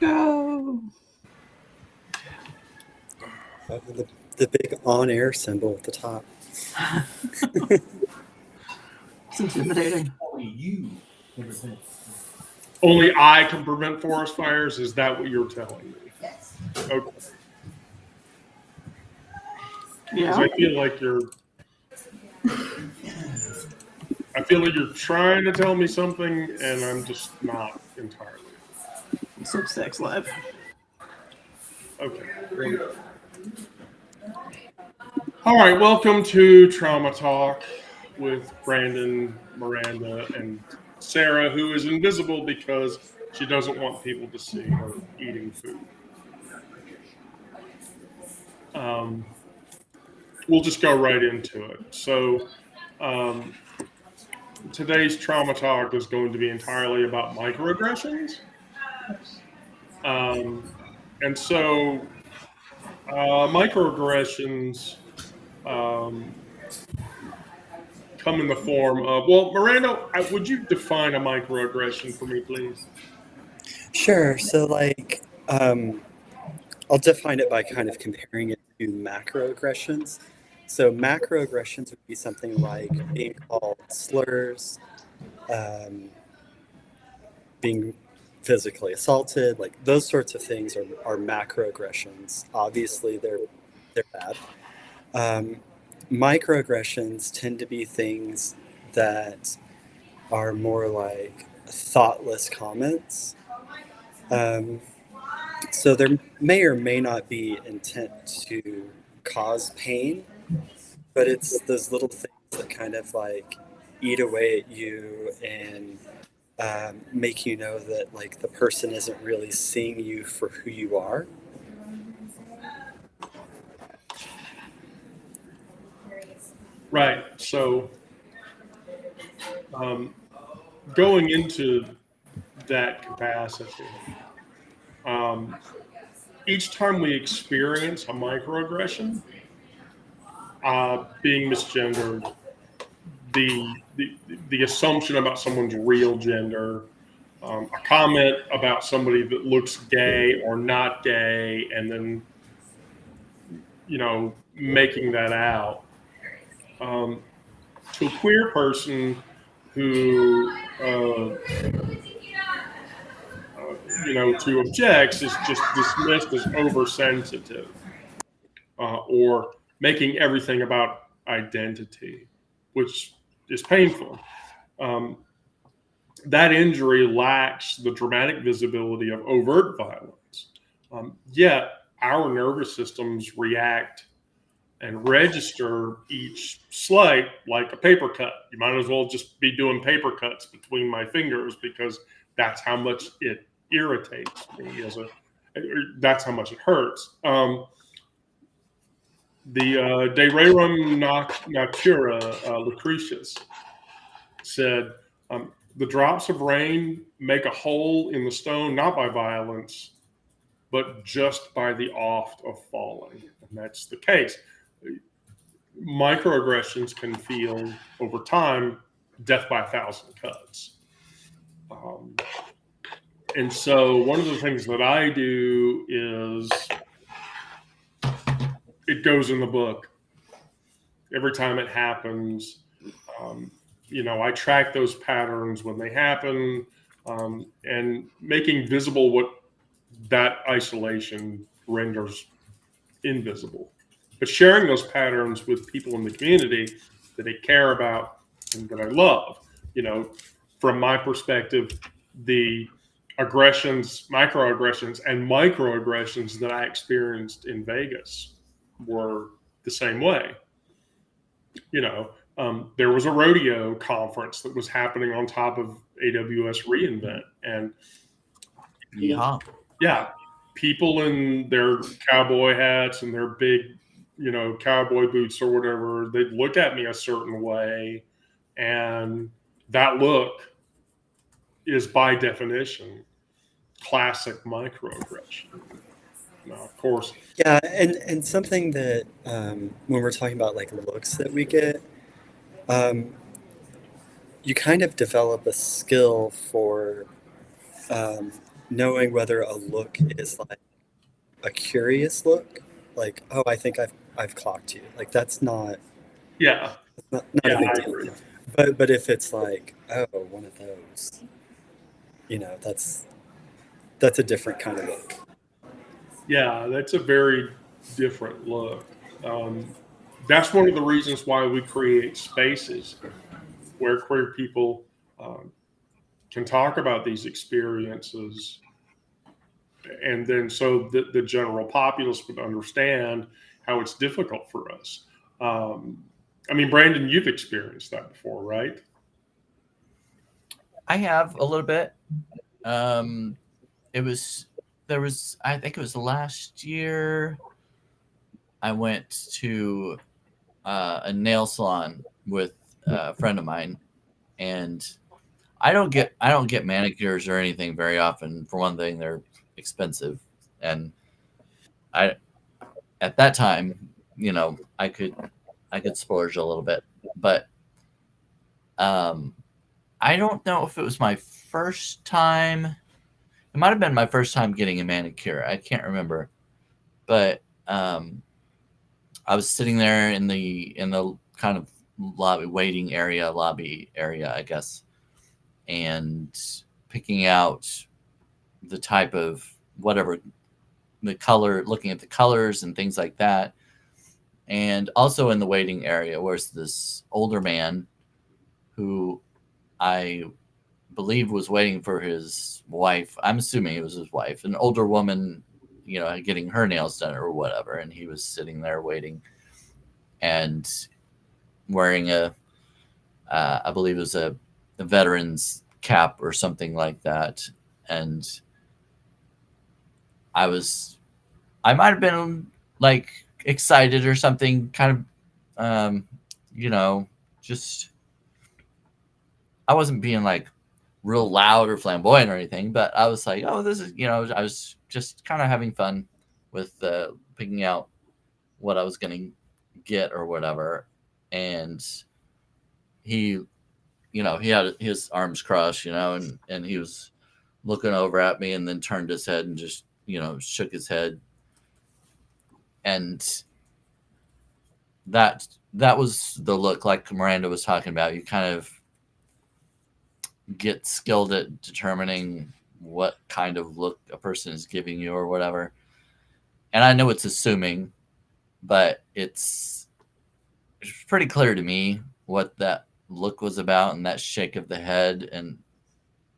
Go. The big on-air symbol at the top. It's intimidating. Only I can prevent forest fires? Is that what you're telling me? Yes. Okay. Because Yeah. I feel like you're trying to tell me something, and I'm just not entirely. Sub sex live. Okay. All right. Welcome to Trauma Talk with Brandon, Miranda, and Sarah, who is invisible because she doesn't want people to see her eating food. We'll just go right into it. So, today's Trauma Talk is going to be entirely about microaggressions. And so, microaggressions come in the form of, well, Miranda, would you define a microaggression for me, please? Sure. So, I'll define it by kind of comparing it to macroaggressions. So, macroaggressions would be something like being called slurs, being physically assaulted, like those sorts of things are macroaggressions. Obviously, they're bad. Microaggressions tend to be things that are more like thoughtless comments. So there may or may not be intent to cause pain, but it's those little things that kind of like eat away at you and make you know that like the person isn't really seeing you for who you are. Right. So, going into that capacity, each time we experience a microaggression, being misgendered, the assumption about someone's real gender, a comment about somebody that looks gay or not gay, and then making that out, to a queer person who to objects is just dismissed as oversensitive, or making everything about identity, which is painful. That injury lacks the dramatic visibility of overt violence. Yet our nervous systems react and register each slight like a paper cut. You might as well just be doing paper cuts between my fingers because that's how much it irritates me. That's how much it hurts. The De Rerum Natura, Lucretius said, the drops of rain make a hole in the stone, not by violence, but just by the oft of falling. And that's the case. Microaggressions can feel, over time, death by 1,000 cuts. And so one of the things that I do is, it goes in the book. Every time it happens, I track those patterns when they happen, and making visible what that isolation renders invisible. But sharing those patterns with people in the community that I care about and that I love. From my perspective, the aggressions, microaggressions, and microaggressions that I experienced in Vegas were the same way. There was a rodeo conference that was happening on top of AWS reInvent, and people in their cowboy hats and their big, cowboy boots or whatever, they'd look at me a certain way, and that look is by definition classic microaggression. Now, of course. Yeah, and something that when we're talking about like looks that we get, you kind of develop a skill for knowing whether a look is like a curious look, like, oh, I think I've clocked you. Like that's not Yeah. not Yeah, a big I deal. agree. But if it's like, oh, one of those, that's a different kind of look. Yeah, that's a very different look. That's one of the reasons why we create spaces where queer people um, can talk about these experiences, and then so that the general populace would understand how it's difficult for us. Um, I mean, Brandon, you've experienced that before, right? I have a little bit. It was I think it was last year. I went to a nail salon with a friend of mine, and I don't get manicures or anything very often. For one thing, they're expensive, and I at that time, I could splurge a little bit, but um, I don't know if it was my first time. It might have been my first time getting a manicure. I can't remember, but I was sitting there in the kind of lobby area, I guess, and picking out the type of whatever the color, looking at the colors and things like that. And also in the waiting area was this older man who I believe was waiting for his wife. I'm assuming it was his wife, an older woman, getting her nails done or whatever. And he was sitting there waiting and wearing I believe it was a veteran's cap or something like that. And I might have been like excited or something, kind of, just, I wasn't being like real loud or flamboyant or anything, but I was like, oh, this is, I was just kind of having fun with picking out what I was going to get or whatever. And he, he had his arms crossed, and he was looking over at me and then turned his head and just, shook his head. And that was the look like Miranda was talking about. You kind of get skilled at determining what kind of look a person is giving you or whatever. And I know it's assuming, but it's pretty clear to me what that look was about, and that shake of the head and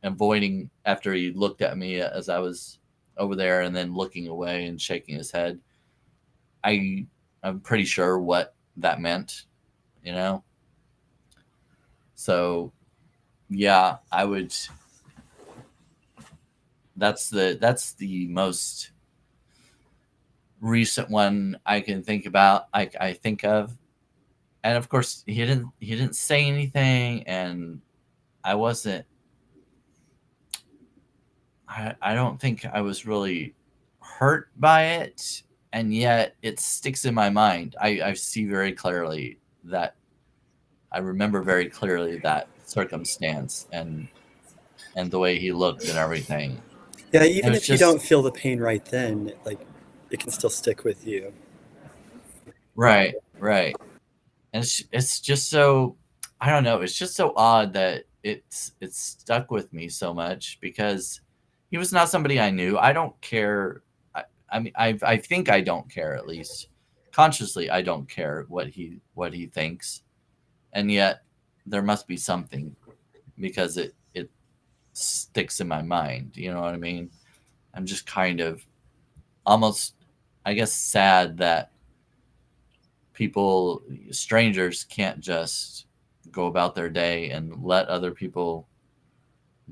avoiding after he looked at me as I was over there and then looking away and shaking his head. I'm pretty sure what that meant, So yeah, I would. That's the most recent one I can think about. I think of, and of course he didn't say anything, and I wasn't. I don't think I was really hurt by it, and yet it sticks in my mind. I see very clearly that. I remember very clearly that circumstance and the way he looked and everything. Yeah, And even it's if you just don't feel the pain right then, like it can still stick with you. right. And it's just so, I don't know. It's just so odd that it's stuck with me so much because he was not somebody I knew. I don't care. I mean, I think I don't care, at least consciously. I don't care what he thinks, and yet there must be something because it sticks in my mind. You know what I mean? I'm just kind of almost, I guess, sad that people, strangers, can't just go about their day and let other people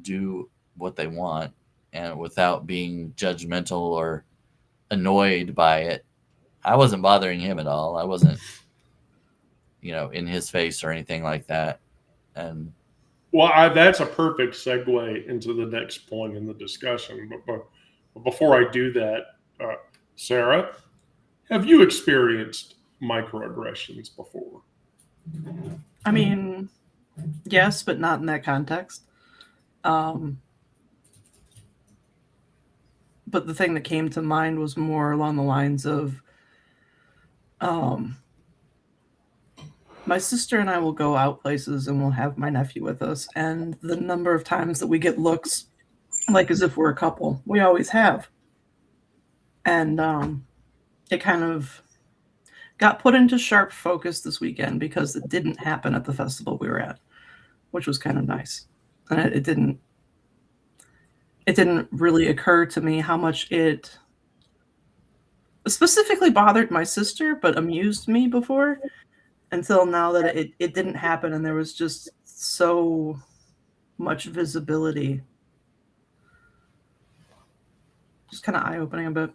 do what they want and without being judgmental or annoyed by it. I wasn't bothering him at all. I wasn't, in his face or anything like that. And Well, that's a perfect segue into the next point in the discussion. But before I do that, Sarah, have you experienced microaggressions before? I mean, yes, but not in that context. Um, but the thing that came to mind was more along the lines of my sister and I will go out places and we'll have my nephew with us, and the number of times that we get looks like as if we're a couple, we always have. And it kind of got put into sharp focus this weekend because it didn't happen at the festival we were at, which was kind of nice. And it didn't really occur to me how much it specifically bothered my sister, but amused me before, until now that it didn't happen and there was just so much visibility. Just kind of eye-opening a bit.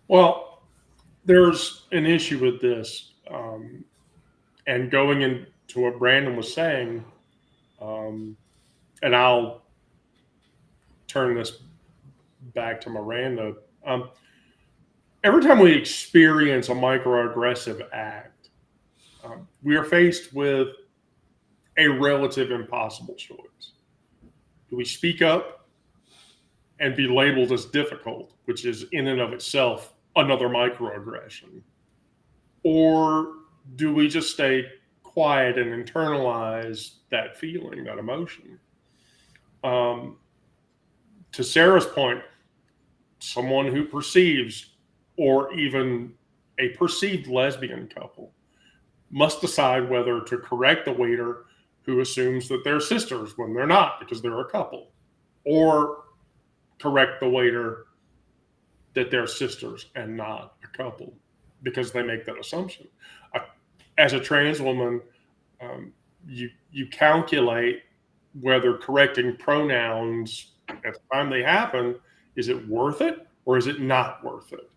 Well, there's an issue with this. And going into what Brandon was saying, and I'll turn this back to Miranda. Every time we experience a microaggressive act, we are faced with a relative impossible choice. Do we speak up and be labeled as difficult, which is in and of itself another microaggression? Or do we just stay quiet and internalize that feeling, that emotion? To Sarah's point, someone who perceives, or even a perceived lesbian couple, must decide whether to correct the waiter who assumes that they're sisters when they're not because they're a couple, or correct the waiter that they're sisters and not a couple because they make that assumption. As a trans woman, you calculate whether correcting pronouns at the time they happen, is it worth it or is it not worth it?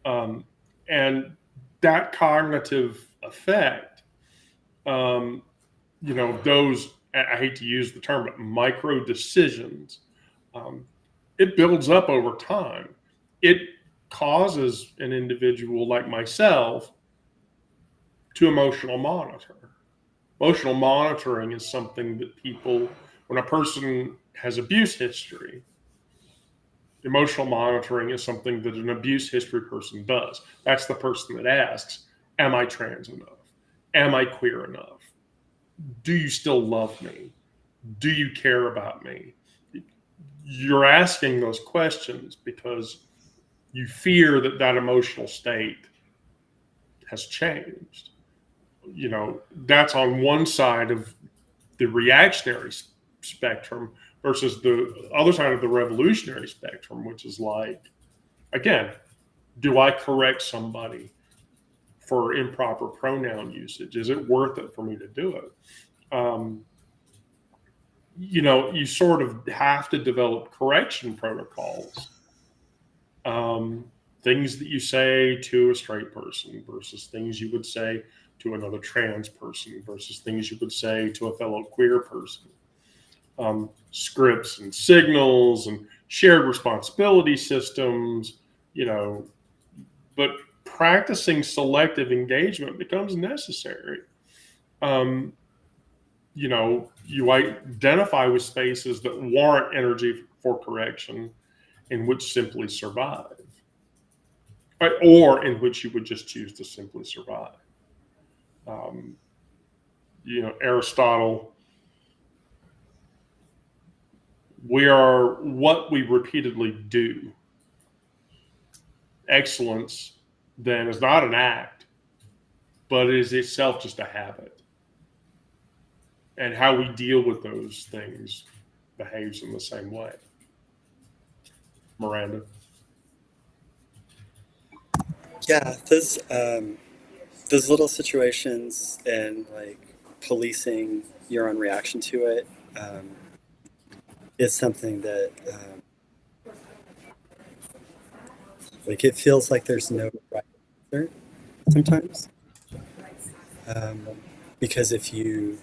And that cognitive effect, those, I hate to use the term, but micro decisions, it builds up over time. It causes an individual like myself to emotional monitor. Emotional monitoring is something that people, when a person has abuse history, emotional monitoring is something that an abuse history person does. That's the person that asks, am I trans enough? Am I queer enough? Do you still love me? Do you care about me? You're asking those questions because you fear that that emotional state has changed. That's on one side of the reactionary spectrum versus the other side of the revolutionary spectrum, which is like, again, do I correct somebody for improper pronoun usage? Is it worth it for me to do it? You sort of have to develop correction protocols. Things that you say to a straight person versus things you would say to another trans person versus things you would say to a fellow queer person. Scripts and signals and shared responsibility systems, but practicing selective engagement becomes necessary. You identify with spaces that warrant energy for correction in which simply survive, or in which you would just choose to simply survive. Aristotle, we are what we repeatedly do. Excellence, then, is not an act, but it is itself just a habit. And how we deal with those things behaves in the same way. Miranda? Yeah, those little situations and like policing your own reaction to it is something that like it feels like there's no right answer sometimes, because if you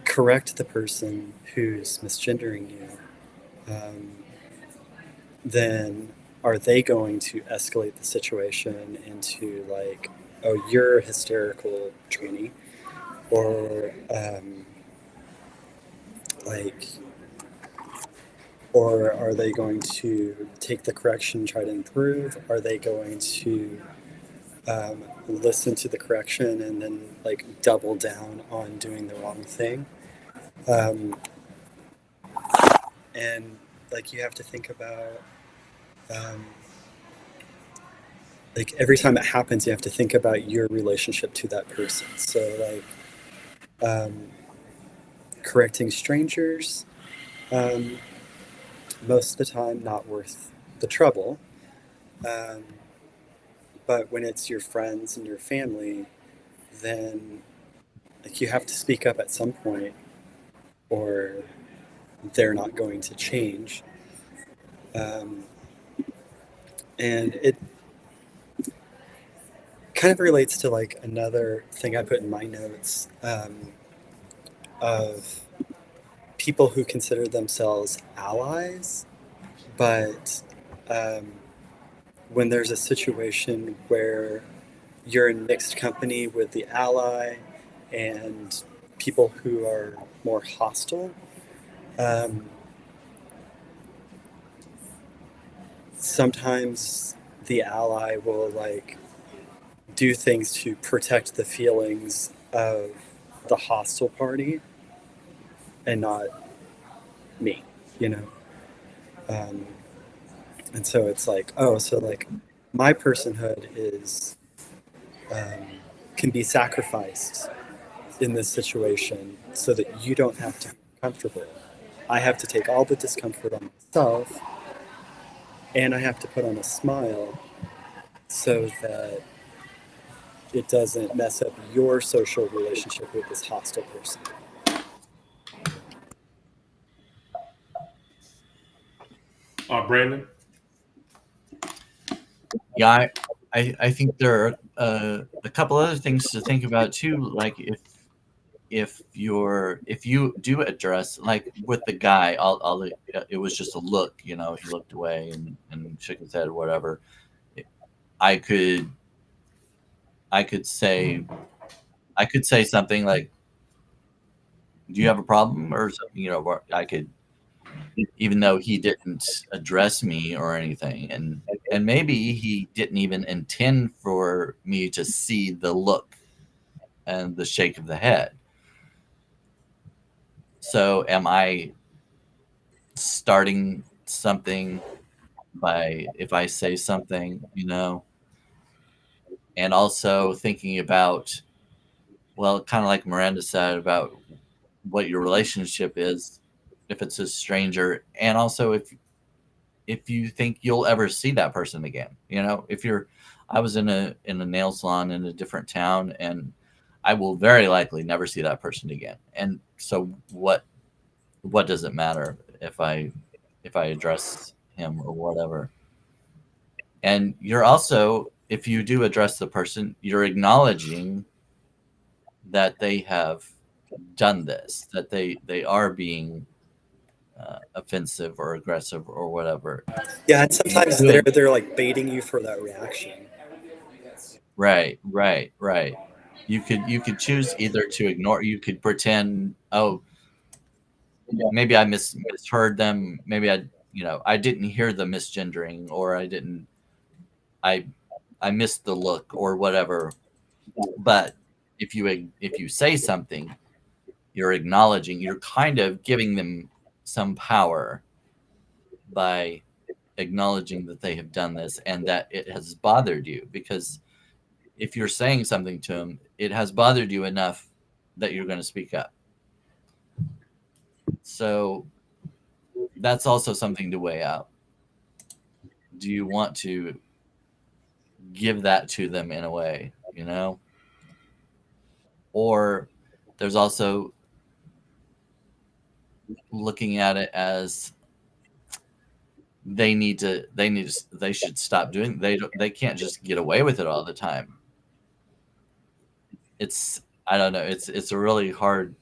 correct the person who's misgendering you, then are they going to escalate the situation into like, oh, you're a hysterical tranny, Or are they going to take the correction and try to improve? Are they going to listen to the correction and then like double down on doing the wrong thing? And like you have to think about like every time it happens, you have to think about your relationship to that person. So like correcting strangers, most of the time not worth the trouble. But when it's your friends and your family, then like you have to speak up at some point, or they're not going to change. And it kind of relates to like another thing I put in my notes of people who consider themselves allies, but when there's a situation where you're in mixed company with the ally and people who are more hostile, sometimes the ally will like do things to protect the feelings of the hostile party and not me, you know. And so it's like, oh, so like my personhood is can be sacrificed in this situation so that you don't have to be comfortable. I have to take all the discomfort on myself, and I have to put on a smile so that it doesn't mess up your social relationship with this hostile person. Brandon? Yeah, I think there are a couple other things to think about too. Like if you do address, like with the guy, it was just a look, he looked away and shook his head or whatever. I could say something like, "Do you have a problem?" or something, where I could, even though he didn't address me or anything, and maybe he didn't even intend for me to see the look and the shake of the head. So am I starting something if I say something, and also thinking about, well, kind of like Miranda said about what your relationship is, if it's a stranger, and also if you think you'll ever see that person again. I was in a nail salon in a different town, and I will very likely never see that person again. And so what does it matter if I address him or whatever? And you're also, if you do address the person, you're acknowledging that they have done this, that they are being offensive or aggressive or whatever. Yeah, and sometimes they're like baiting you for that reaction. Right. You could choose either to ignore. You could pretend, oh, maybe I misheard them. Maybe I didn't hear the misgendering, or I missed the look or whatever. But if you say something, you're acknowledging, you're kind of giving them some power by acknowledging that they have done this and that it has bothered you. Because if you're saying something to them, it has bothered you enough that you're going to speak up. So that's also something to weigh out. Do you want to give that to them in a way, Or there's also looking at it as they should stop doing. They can't just get away with it all the time. I don't know. It's a really hard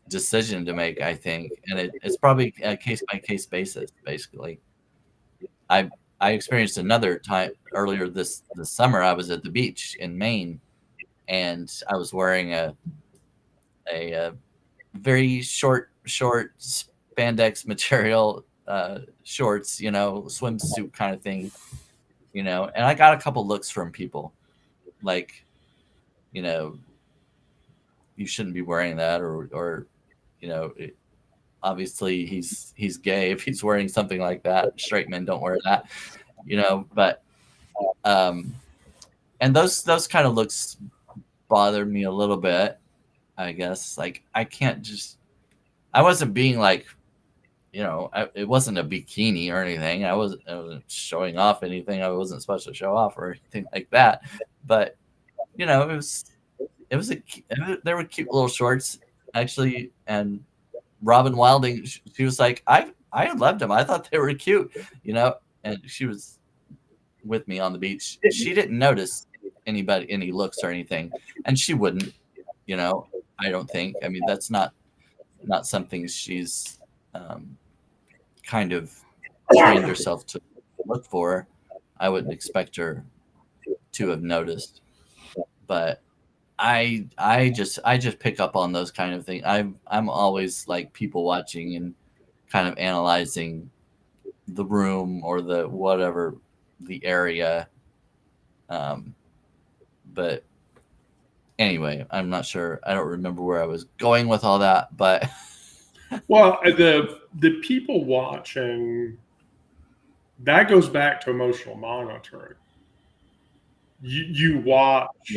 decision to make, I think, and it's probably a case by case basis. Basically, I experienced another time earlier this summer. I was at the beach in Maine, and I was wearing a very short spandex material shorts, swimsuit kind of thing, and I got a couple looks from people like, you shouldn't be wearing that, or obviously he's gay if he's wearing something like that. Straight men don't wear that, but and those kind of looks bothered me a little bit, I guess. Like, I wasn't being like, it wasn't a bikini or anything. I wasn't showing off anything I wasn't supposed to show off or anything like that. But there were cute little shorts actually. And Robin Wilding, she was like, I loved them. I thought they were cute, and she was with me on the beach. She didn't notice any looks or anything, and she wouldn't, I don't think. I mean, that's not something she's kind of trained herself to look for. I wouldn't expect her to have noticed, but I just pick up on those kind of things. I'm always like people watching and kind of analyzing the room or the whatever the area. But anyway, I'm not sure. I don't remember where I was going with all that, but well, the people watching, that goes back to emotional monitoring. You watch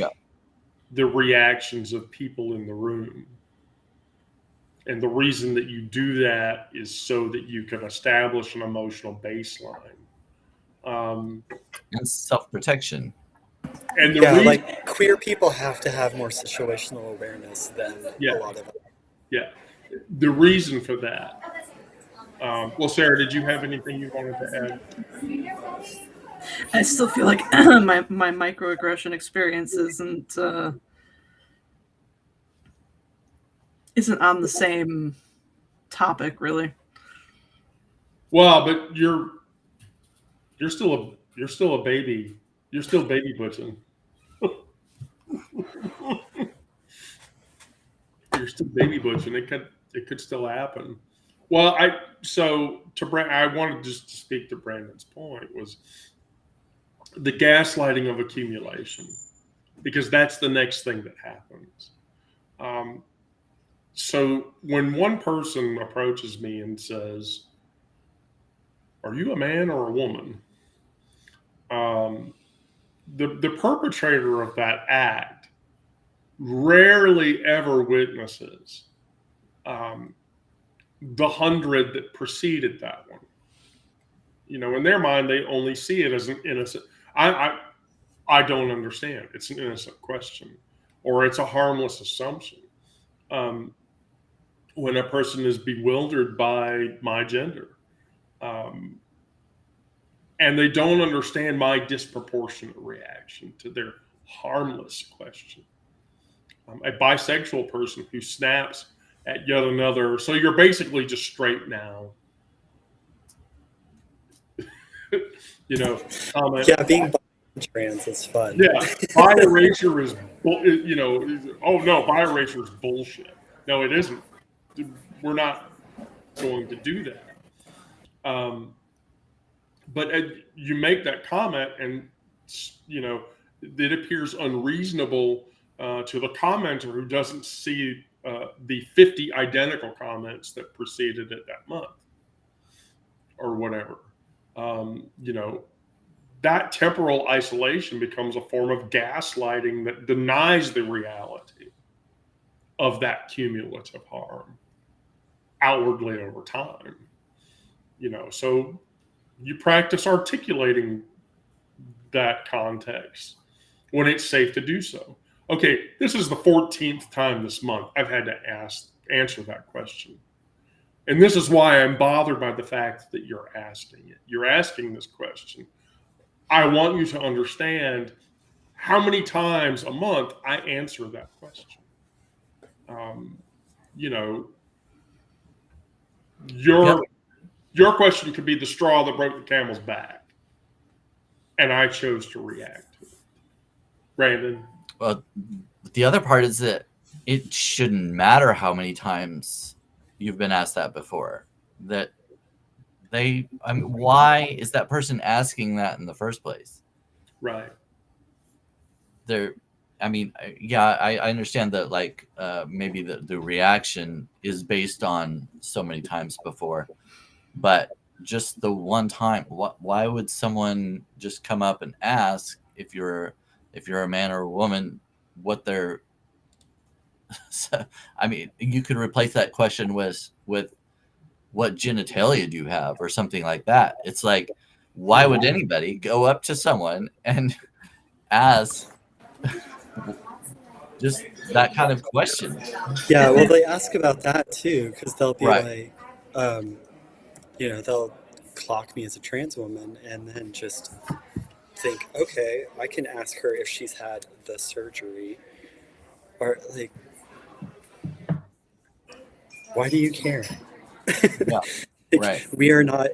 the reactions of people in the room. And the reason that you do that is so that you can establish an emotional baseline. And self-protection. And like queer people have to have more situational awareness than a lot of us. Yeah. The reason for that. Well, Sarah, did you have anything you wanted to add? I still feel like my microaggression experience isn't on the same topic, really. Well, but you're still a baby. You're still baby butching. You're still baby butching. It could still happen. Well, I wanted just to speak to Brandon's point, was the gaslighting of accumulation, because that's the next thing that happens. So when one person approaches me and says, "Are you a man or a woman?" The perpetrator of that act rarely ever witnesses the 100 that preceded that one. In their mind, they only see it as an innocent. I don't understand. It's an innocent question, or it's a harmless assumption. When a person is bewildered by my gender, and they don't understand my disproportionate reaction to their harmless question. A bisexual person who snaps at yet another, so you're basically just straight now. Comment. Yeah, being trans is fun. Yeah, bi erasure is, oh no, bi erasure is bullshit. No, it isn't. We're not going to do that. But you make that comment, and it appears unreasonable to the commenter who doesn't see the 50 identical comments that preceded it that month, or whatever. That temporal isolation becomes a form of gaslighting that denies the reality of that cumulative harm outwardly over time. So you practice articulating that context when it's safe to do so. Okay, this is the 14th time this month I've had to answer that question. And this is why I'm bothered by the fact that you're asking it. You're asking this question. I want you to understand how many times a month I answer that question. Your question could be the straw that broke the camel's back, and I chose to react to it. Brandon? Well, the other part is that it shouldn't matter how many times you've been asked that before. That why is that person asking that in the first place? Right. I understand that, like, maybe the reaction is based on so many times before, but just the one time, why would someone just come up and ask if you're a man or a woman what they're you could replace that question with what genitalia do you have, or something like that. It's like, why would anybody go up to someone and ask just that kind of question? Yeah, well, they ask about that too, because they'll be Right. like, they'll clock me as a trans woman and then just think, okay, I can ask her if she's had the surgery. Or, like, why do you care? Yeah. Like, Right. we are not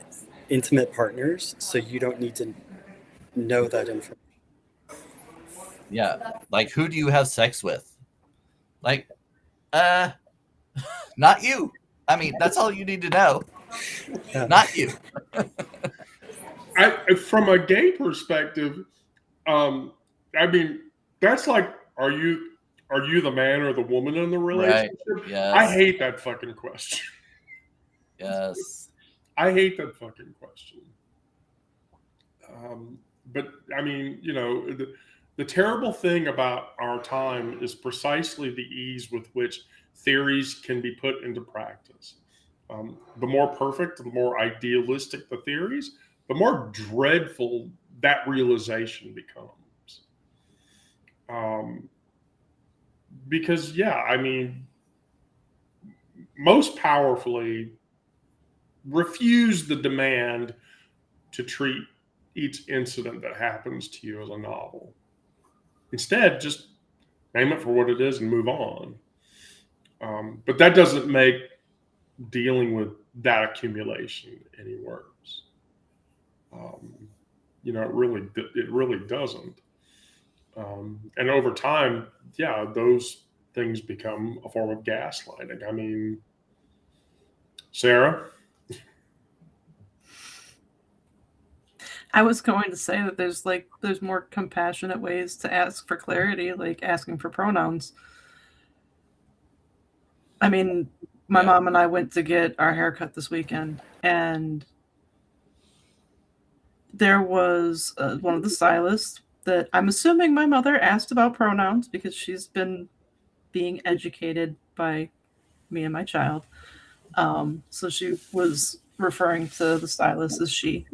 intimate partners, so you don't need to know that information. Yeah. Like, who do you have sex with? Like, not you. I mean, that's all you need to know. Yeah. Not you. From a gay perspective, I mean, that's like, are you the man or the woman in the relationship? Right. Yes. I hate that fucking question. Yes. I hate that fucking question. But I mean, the terrible thing about our time is precisely the ease with which theories can be put into practice. The more perfect, the more idealistic the theories, the more dreadful that realization becomes. Because, yeah, I mean, most powerfully, refuse the demand to treat each incident that happens to you as a novel. Instead, just name it for what it is and move on. But that doesn't make dealing with that accumulation any worse. It really doesn't. And over time, yeah, those things become a form of gaslighting. I mean, Sarah? I was going to say that there's more compassionate ways to ask for clarity, like asking for pronouns. I mean, my mom and I went to get our haircut this weekend, and there was one of the stylists that I'm assuming my mother asked about pronouns because she's been being educated by me and my child. So she was referring to the stylist as she.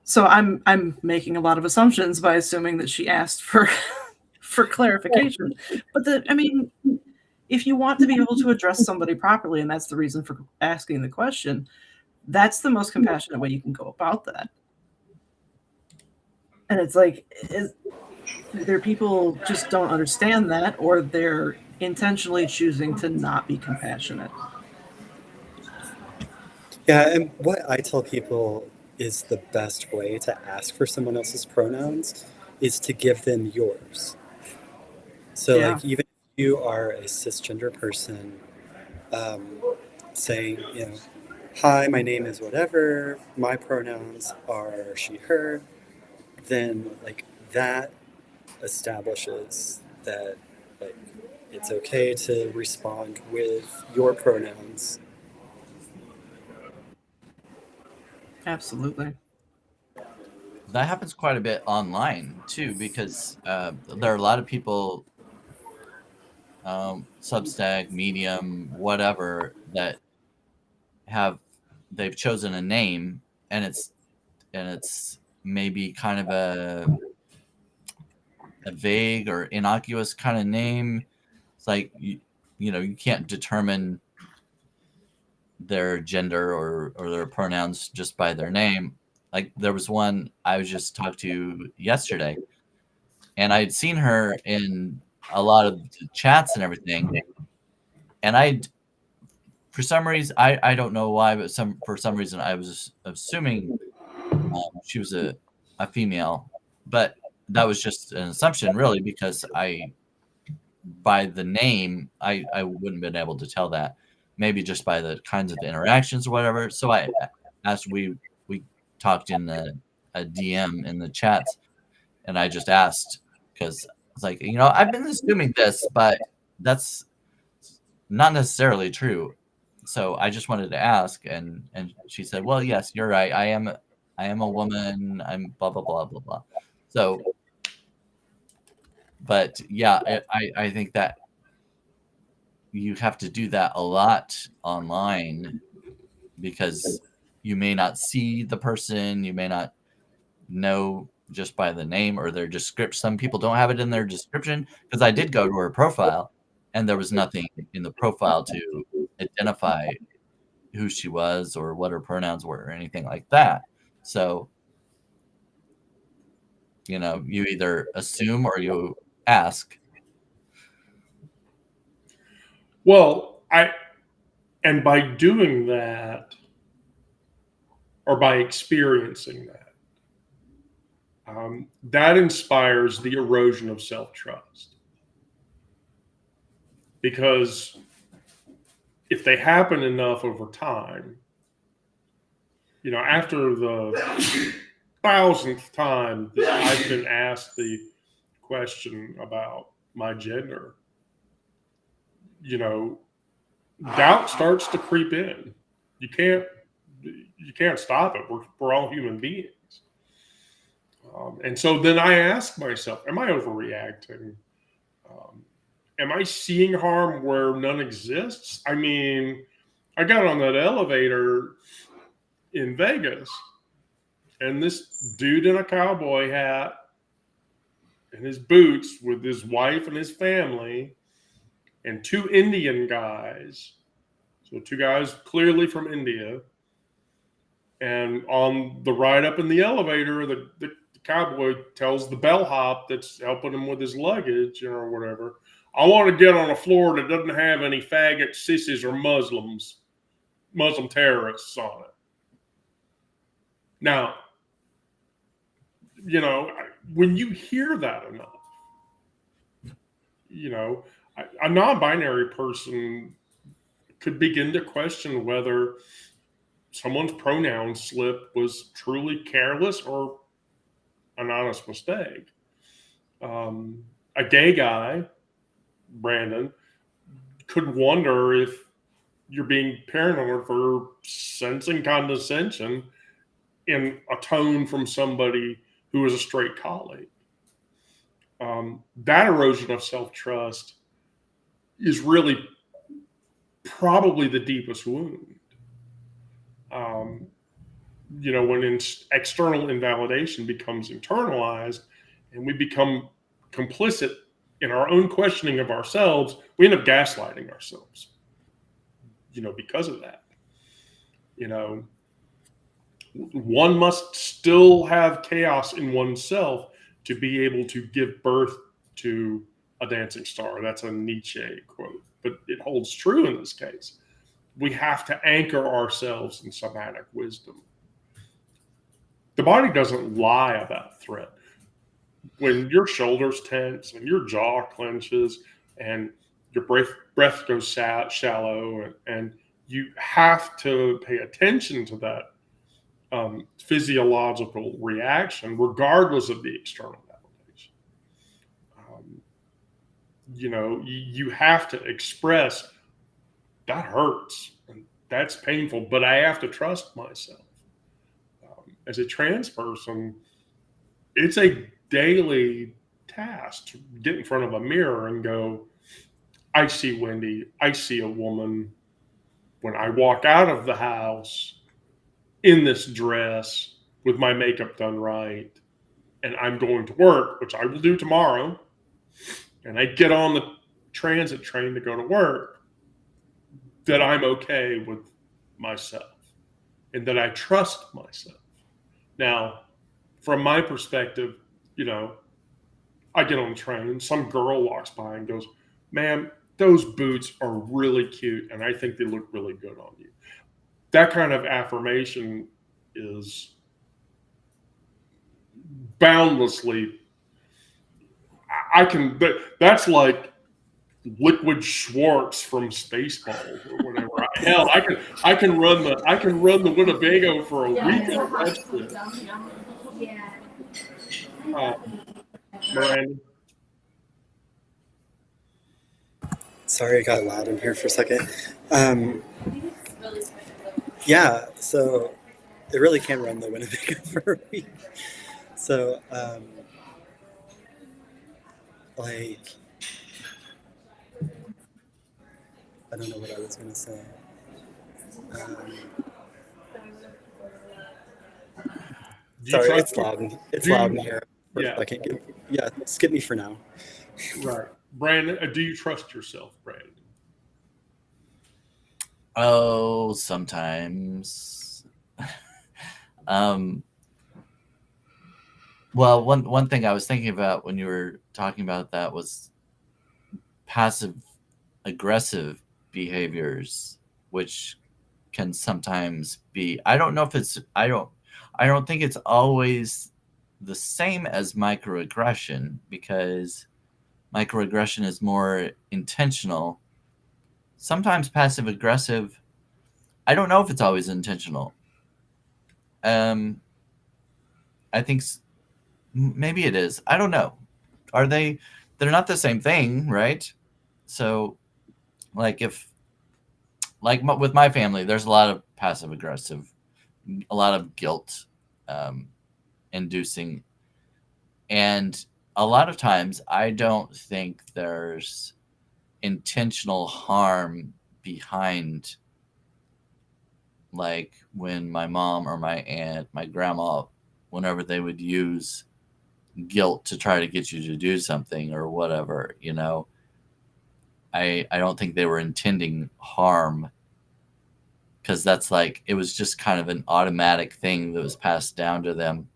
So I'm making a lot of assumptions by assuming that she asked for for clarification. But if you want to be able to address somebody properly, and that's the reason for asking the question, that's the most compassionate way you can go about that. And it's like, either people just don't understand that, or they're intentionally choosing to not be compassionate. Yeah, and what I tell people is the best way to ask for someone else's pronouns is to give them yours. So, Yeah. like, even if you are a cisgender person, saying, hi, my name is whatever, my pronouns are she, her, then, like, that establishes that, like, it's okay to respond with your pronouns. Absolutely. That happens quite a bit online too, because there are a lot of people, Substack, Medium, whatever, that they've chosen a name, and it's maybe kind of a vague or innocuous kind of name. It's like, you can't determine their gender or their pronouns just by their name. Like, there was one I was just talked to yesterday, and I'd seen her in a lot of the chats and everything, and for some reason, I don't know why, but for some reason I was assuming she was a female, but that was just an assumption, really, because by the name I wouldn't have been able to tell that. maybe just by the kinds of interactions or whatever. So as we talked in a DM in the chats, and I just asked because I was like, I've been assuming this, but that's not necessarily true. So I just wanted to ask, and she said, well, yes, you're right. I am a woman. I'm blah blah blah blah blah. So, but yeah, I think that you have to do that a lot online because you may not see the person, you may not know just by the name or their description. Some people don't have it in their description, because I did go to her profile and there was nothing in the profile to identify who she was or what her pronouns were or anything like that. So, you either assume or you ask. Well, and by doing that, or by experiencing that, that inspires the erosion of self-trust. Because if they happen enough over time, after the 1,000th time that I've been asked the question about my gender, doubt starts to creep in. You can't stop it. We're all human beings. And so then I ask myself, am I overreacting? Am I seeing harm where none exists? I mean, I got on that elevator in Vegas, and this dude in a cowboy hat and his boots with his wife and his family and two Indian guys. So two guys clearly from India. And on the ride up in the elevator, the cowboy tells the bellhop that's helping him with his luggage or whatever, I want to get on a floor that doesn't have any faggot, sissies, or Muslim terrorists on it. Now, when you hear that enough, a non-binary person could begin to question whether someone's pronoun slip was truly careless or an honest mistake. A gay guy, Brandon, could wonder if you're being paranoid for sensing condescension in a tone from somebody who is a straight colleague. That erosion of self-trust is really probably the deepest wound. When external invalidation becomes internalized and we become complicit in our own questioning of ourselves, we end up gaslighting ourselves, because of that. One must still have chaos in oneself to be able to give birth to a dancing star. That's a Nietzsche quote, but it holds true in this case. We have to anchor ourselves in somatic wisdom. The body doesn't lie about threat. When your shoulders tense and your jaw clenches and your breath goes shallow, and you have to pay attention to that physiological reaction, regardless of the external validation. You have to express, that hurts and that's painful, but I have to trust myself. As a trans person, it's a daily task to get in front of a mirror and go, I see Wendy, I see a woman. When I walk out of the house in this dress with my makeup done right, and I'm going to work, which I will do tomorrow, and I get on the transit train to go to work, that I'm okay with myself and that I trust myself. Now, from my perspective, I get on the train, some girl walks by and goes, ma'am, those boots are really cute and I think they look really good on you. That kind of affirmation is boundlessly, that's like Liquid Schwartz from Spaceballs or whatever. Hell, I can run the Winnebago for a week. That's good. Miranda. Sorry, it got loud in here for a second. Yeah, so it really can run the Winnebago for a week. So, like, I don't know what I was going to say. Sorry, it's loud. It's loud in here. Yeah. Yeah, skip me for now. Right. Brandon, do you trust yourself, Brandon? Oh, sometimes. Well, one thing I was thinking about when you were talking about that was passive aggressive behaviors, which can sometimes be, I don't know if it's, I don't think it's always the same as microaggression, because microaggression is more intentional. Sometimes passive aggressive, I don't know if it's always intentional. I think maybe it is. I don't know. They're not the same thing, right? So like with my family, there's a lot of passive aggressive, a lot of guilt inducing. And a lot of times I don't think there's intentional harm behind, like when my mom or my aunt, my grandma, whenever they would use guilt to try to get you to do something or whatever, I don't think they were intending harm, because that's like, it was just kind of an automatic thing that was passed down to them.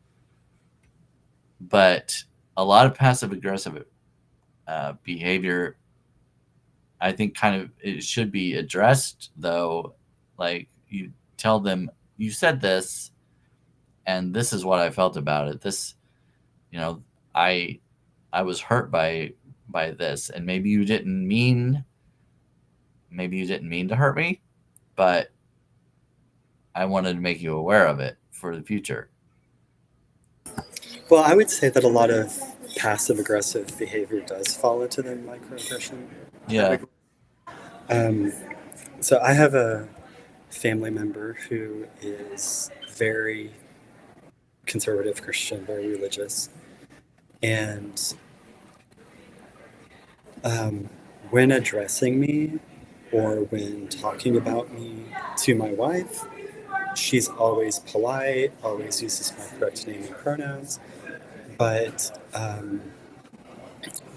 But a lot of passive aggressive behavior, I think kind of it should be addressed, though. Like, you tell them, you said this, and this is what I felt about it. This, I was hurt by this, and maybe you didn't mean to hurt me, but I wanted to make you aware of it for the future. Well, I would say that a lot of passive aggressive behavior does fall into the microaggression. Yeah. So I have a family member who is very conservative Christian, very religious. And when addressing me or when talking about me to my wife, she's always polite, always uses my correct name and pronouns. But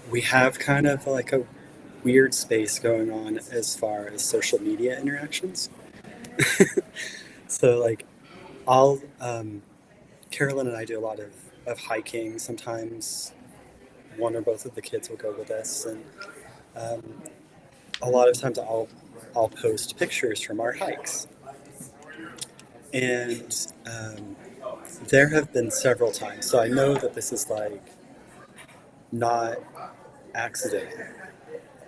we have kind of like a weird space going on as far as social media interactions. So like Carolyn and I do a lot of hiking. Sometimes one or both of the kids will go with us, and a lot of times I'll post pictures from our hikes. And there have been several times, so I know that this is like not accidental.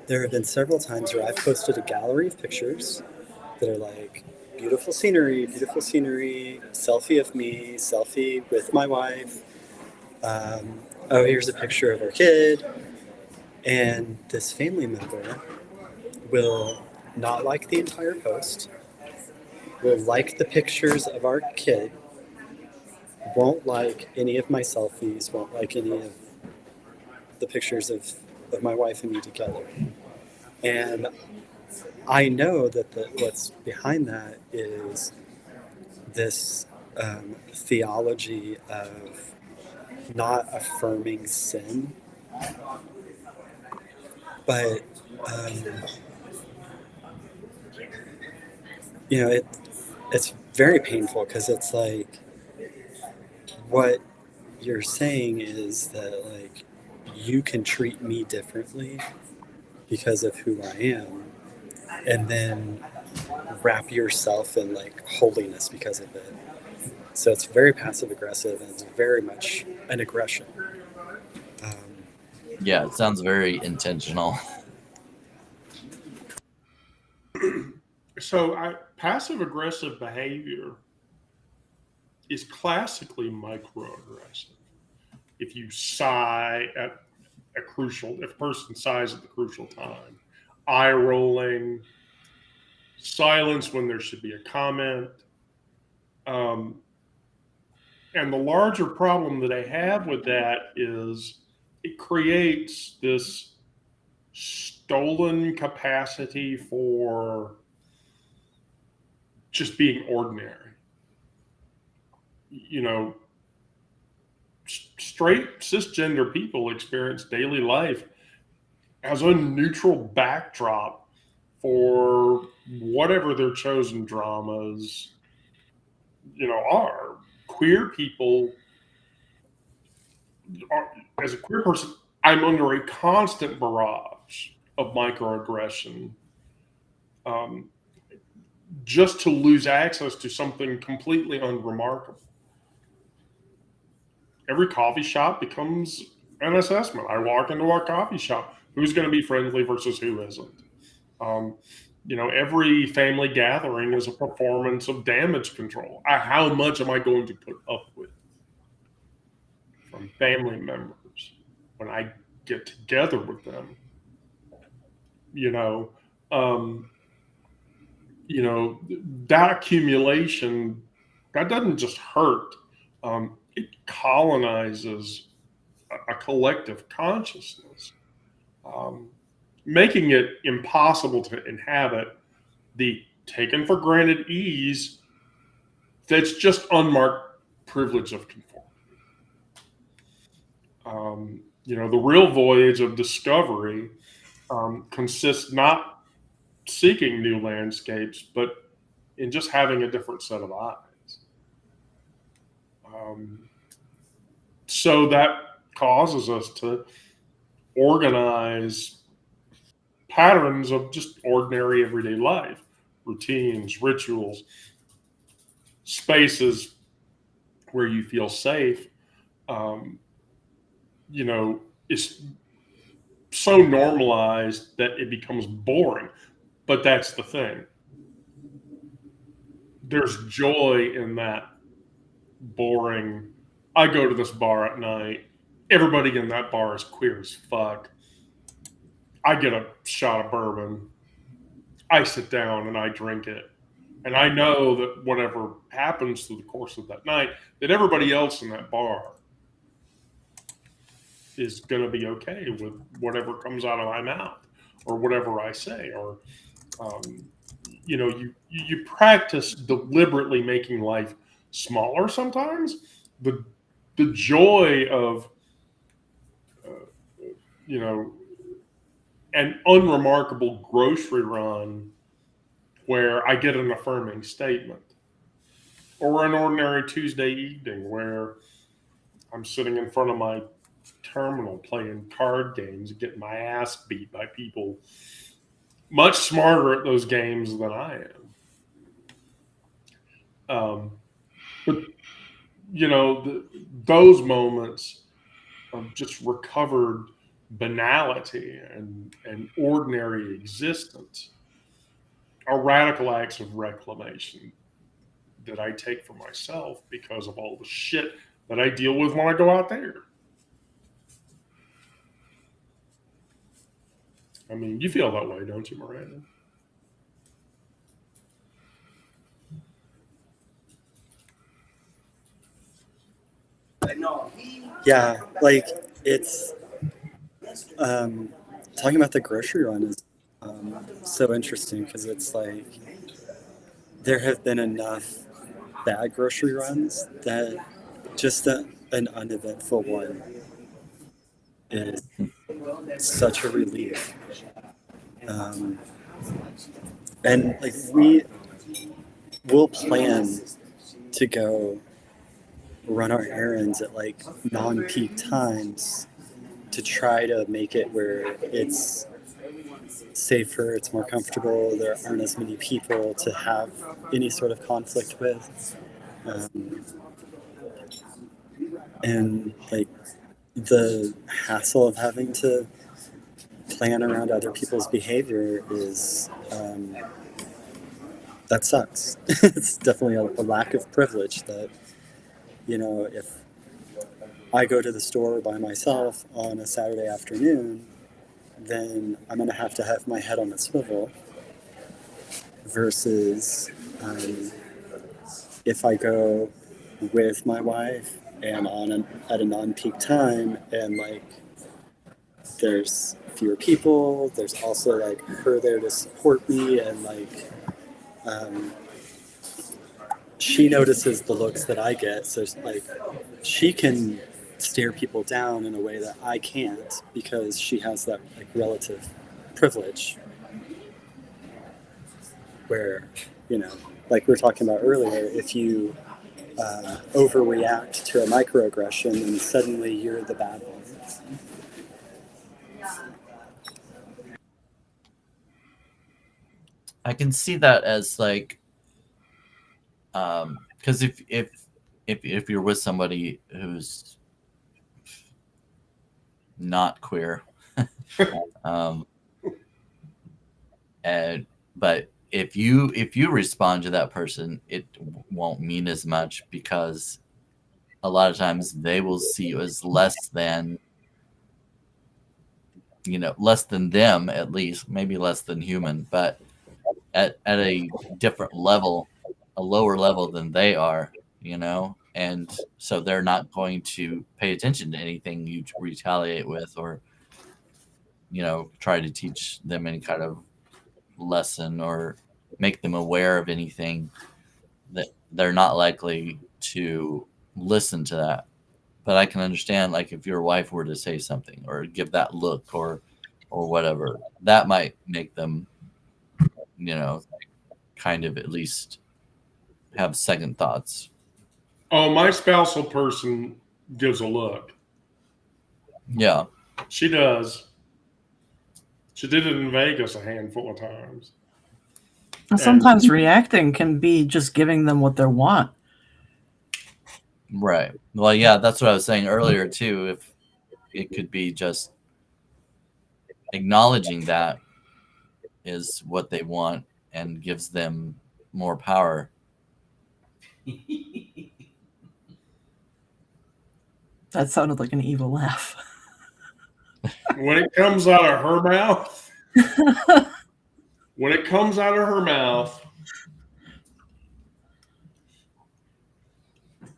There have been several times where I've posted a gallery of pictures that are like beautiful scenery, selfie of me, selfie with my wife. Oh, here's a picture of our kid. And this family member will not like the entire post, will like the pictures of our kid, won't like any of my selfies, won't like any of the pictures of my wife and me together. And I know that what's behind that is this theology of not affirming sin. But, it's very painful, because it's like, what you're saying is that, like, you can treat me differently because of who I am, and then wrap yourself in like holiness because of it. So it's very passive aggressive, and it's very much an aggression. Yeah, it sounds very intentional. Passive aggressive behavior is classically microaggressive. If you sigh at if a person sighs at the crucial time, eye rolling, silence when there should be a comment. And the larger problem that I have with that is it creates this stolen capacity for just being ordinary. You know, straight cisgender people experience daily life as a neutral backdrop for whatever their chosen dramas, are. Queer people are, as a queer person, I'm under a constant barrage of microaggression, um, just to lose access to something completely unremarkable. Every coffee shop becomes an assessment. I walk into a coffee shop. Who's going to be friendly versus who isn't? Um, every family gathering is a performance of damage control. How much am I going to put up with from family members when I get together with them? You know, um, that accumulation, that doesn't just hurt. It colonizes a collective consciousness, um, making it impossible to inhabit the taken for granted ease that's just unmarked privilege of conformity. The real voyage of discovery consists not seeking new landscapes, but in just having a different set of eyes. So that causes us to organize patterns of just ordinary everyday life, routines, rituals, spaces where you feel safe. Um, it's so normalized that it becomes boring. But that's the thing. There's joy in that boring. I go to this bar at night. Everybody in that bar is queer as fuck. I get a shot of bourbon. I sit down and I drink it. And I know that whatever happens through the course of that night, that everybody else in that bar is going to be okay with whatever comes out of my mouth or whatever I say. Or, you practice deliberately making life smaller sometimes. The joy of, an unremarkable grocery run where I get an affirming statement, or an ordinary Tuesday evening where I'm sitting in front of my terminal playing card games, getting my ass beat by people much smarter at those games than I am. But those moments of just recovered banality and ordinary existence are radical acts of reclamation that I take for myself because of all the shit that I deal with when I go out there. I mean, you feel that way, don't you, Miranda? Yeah, like it's talking about the grocery run is so interesting because it's like there have been enough bad grocery runs that just an uneventful one is such a relief. And like we'll plan to go run our errands at like non-peak times to try to make it where it's safer, it's more comfortable, there aren't as many people to have any sort of conflict with. And like the hassle of having to plan around other people's behavior is that sucks. It's definitely a lack of privilege that, if I go to the store by myself on a Saturday afternoon, then I'm going to have my head on a swivel versus if I go with my wife and at a non-peak time, and like there's fewer people, there's also like her there to support me, and like she notices the looks that I get, so like she can stare people down in a way that I can't because she has that like relative privilege where, like we were talking about earlier, if you overreact to a microaggression and suddenly you're the bad one. I can see that as like, because if you're with somebody who's not queer, but if you respond to that person, it won't mean as much because a lot of times they will see you as less than them, at least, maybe less than human, but at a different level, a lower level than they are, and so they're not going to pay attention to anything you retaliate with or try to teach them any kind of lesson or make them aware of anything. That they're not likely to listen to that. But I can understand, like, if your wife were to say something or give that look or whatever, that might make them kind of at least have second thoughts. Oh, my spousal person gives a look. Yeah. She does. She did it in Vegas a handful of times. And sometimes reacting can be just giving them what they want. Right. Well, yeah, that's what I was saying earlier too. If it could be just acknowledging that is what they want and gives them more power. That sounded like an evil laugh. When it comes out of her mouth,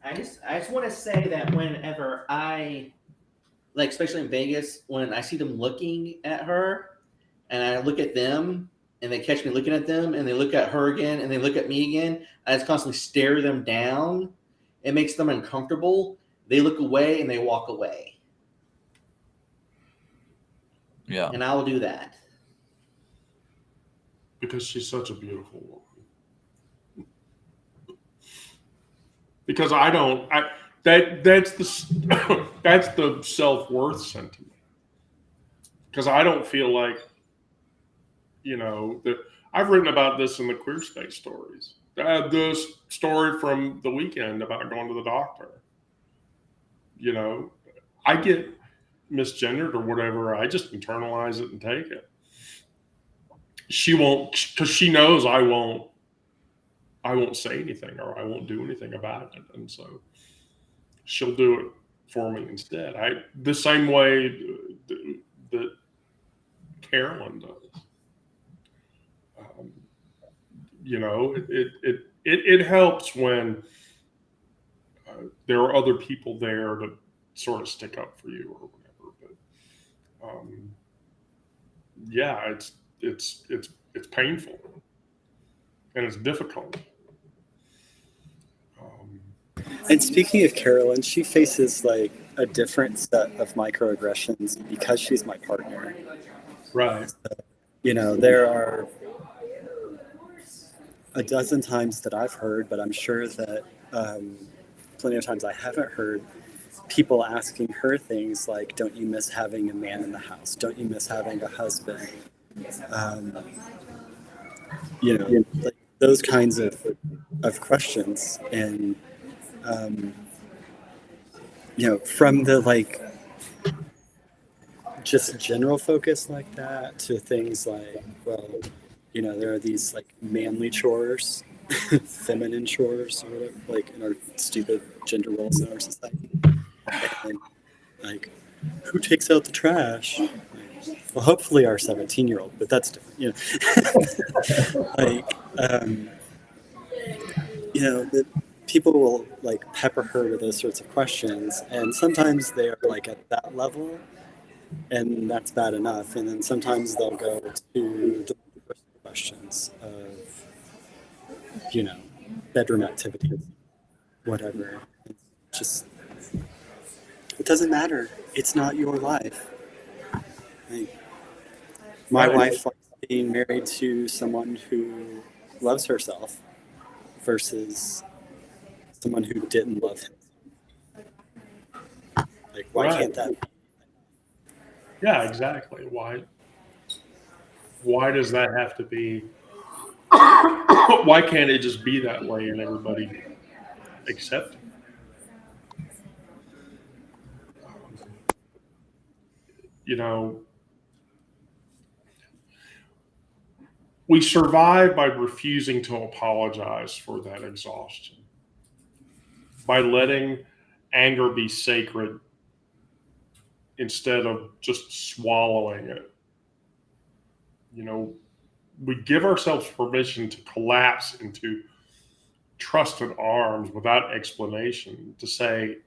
I just want to say that whenever I, like, especially in Vegas, when I see them looking at her and I look at them and they catch me looking at them and they look at her again and they look at me again, I just constantly stare them down. It makes them uncomfortable. They look away and they walk away. Yeah. And I will do that. because she's such a beautiful woman. Because that's the self-worth sentiment. Because I don't feel like, I've written about this in the Queer Space stories. The story from the weekend about going to the doctor. I get misgendered or whatever. I just internalize it and take it. She won't, because she knows I won't say anything or I won't do anything about it. And so she'll do it for me instead. The same way that Carolyn does. It helps when there are other people there to sort of stick up for you or whatever. But yeah, it's painful and it's difficult. And speaking of Carolyn, she faces like a different set of microaggressions because she's my partner. Right. So, there are a dozen times that I've heard, but I'm sure that plenty of times I haven't heard people asking her things like, don't you miss having a man in the house? Don't you miss having a husband? Like those kinds of questions. And, from the like just general focus like that to things like, well, you know, there are these like manly chores, feminine chores, or whatever, like in our stupid gender roles in our society. And like, who takes out the trash? Well, hopefully our 17-year-old, but that's different, you know. Like, you know, the people will like pepper her with those sorts of questions, and sometimes they are like at that level, and that's bad enough. And then sometimes they'll go to the questions of, you know, bedroom activities, whatever. It's just, it doesn't matter. It's not your life. Like, my wife likes being married to someone who loves herself versus someone who didn't love him. Like, why Right. can't that be? Yeah, exactly. Why does that have to be? Why can't it just be that way and everybody accept it? You know, we survive by refusing to apologize for that exhaustion, by letting anger be sacred instead of just swallowing it. You know, we give ourselves permission to collapse into trusted arms without explanation, to say,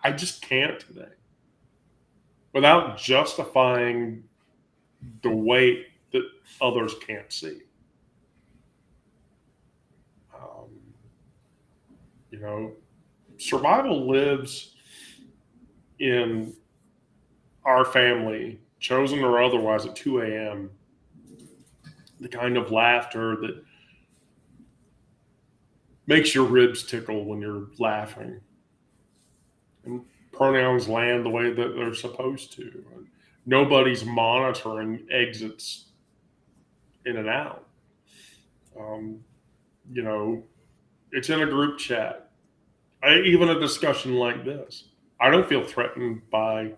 I just can't today, without justifying the weight that others can't see. You know, survival lives in our family, chosen or otherwise, at 2 a.m. The kind of laughter that makes your ribs tickle when you're laughing. And pronouns land the way that they're supposed to. Nobody's monitoring exits in and out. You know, it's in a group chat. Even a discussion like this, I don't feel threatened by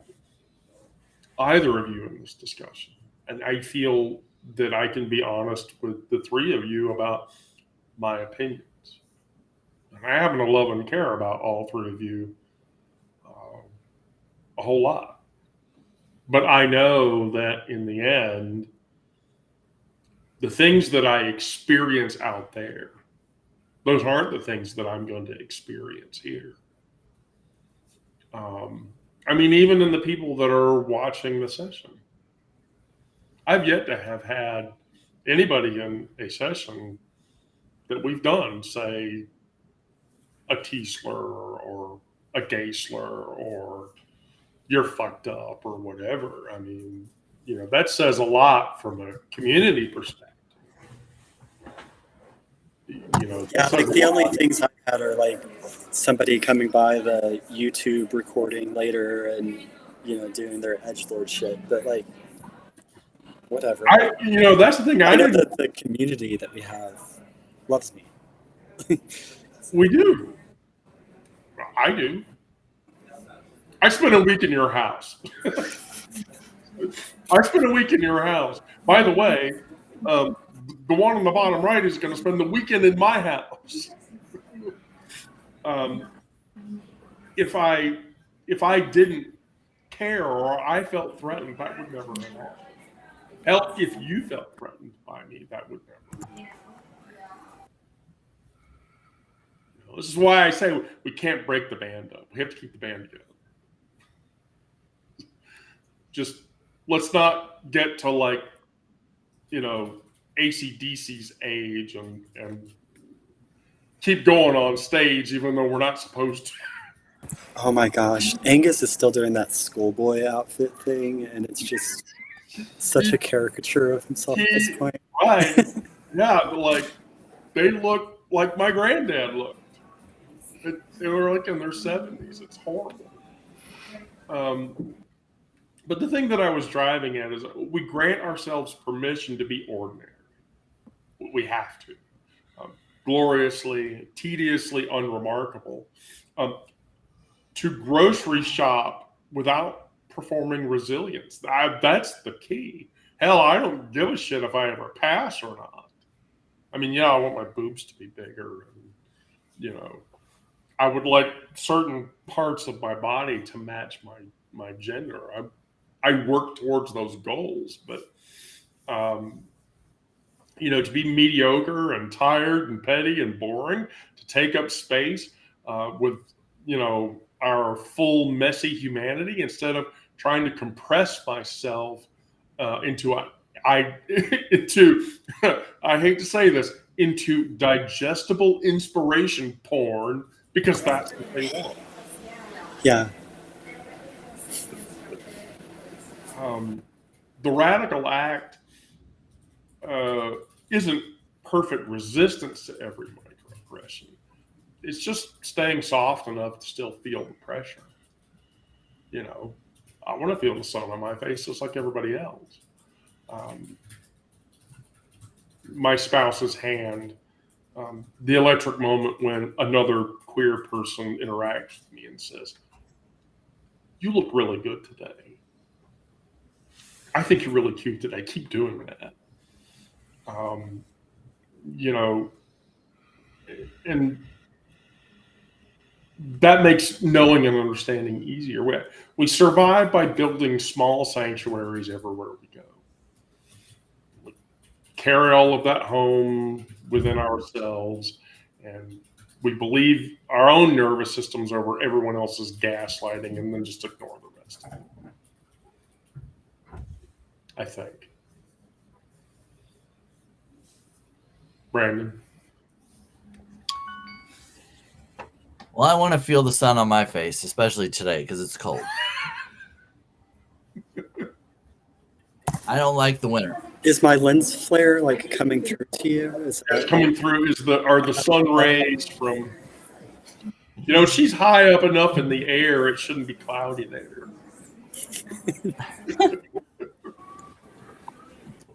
either of you in this discussion. And I feel that I can be honest with the three of you about my opinions. And I happen to love and care about all three of you a whole lot. But I know that in the end, the things that I experience out there, those aren't the things that I'm going to experience here. I mean, even in the people that are watching the session, I've yet to have had anybody in a session that we've done say a T slur or a gay slur or you're fucked up or whatever. I mean, you know, that says a lot from a community perspective. You know, Yeah, like the only things I've had are like somebody coming by the YouTube recording later and, you know, doing their edgelord shit. But like, whatever. You know, that's the thing. I know that the community that we have loves me. We do. I do. I spent a week in your house. I spent a week in your house. By the way, the one on the bottom right is going to spend the weekend in my house. If I didn't care or I felt threatened, that would never have happened. Hell, if you felt threatened by me, that would never have happened. You know, this is why I say we can't break the band up. We have to keep the band together. Just let's not get to like, you know, AC/DC's age and keep going on stage even though we're not supposed to. Oh my gosh. Angus is still doing that schoolboy outfit thing, and it's just such a caricature of himself at this point. Right. Yeah, but like they look like my granddad looked. They were like in their 70s. It's horrible. But the thing that I was driving at is we grant ourselves permission to be ordinary. We have to. Gloriously, tediously unremarkable. To grocery shop without performing resilience. That's the key. Hell, I don't give a shit if I ever pass or not. I mean, yeah, I want my boobs to be bigger. And, you know, I would like certain parts of my body to match my gender. I work towards those goals, but you know, to be mediocre and tired and petty and boring, to take up space with, you know, our full messy humanity instead of trying to compress myself into into I hate to say this, into digestible inspiration porn because that's what they want. Yeah. The radical act isn't perfect resistance to every microaggression. It's just staying soft enough to still feel the pressure. You know, I want to feel the sun on my face just like everybody else. My spouse's hand, the electric moment when another queer person interacts with me and says, "You look really good today. I think you're really cute today. Keep doing that." You know, and that makes knowing and understanding easier. We survive by building small sanctuaries everywhere we go. We carry all of that home within ourselves, and we believe our own nervous systems over everyone else's gaslighting, and then just ignore the rest of it. I think. Brandon. Well, I want to feel the sun on my face, especially today because it's cold. I don't like the winter. Is my lens flare like coming through to you? Is That's that coming through are the sun rays from, you know, she's high up enough in the air, it shouldn't be cloudy there.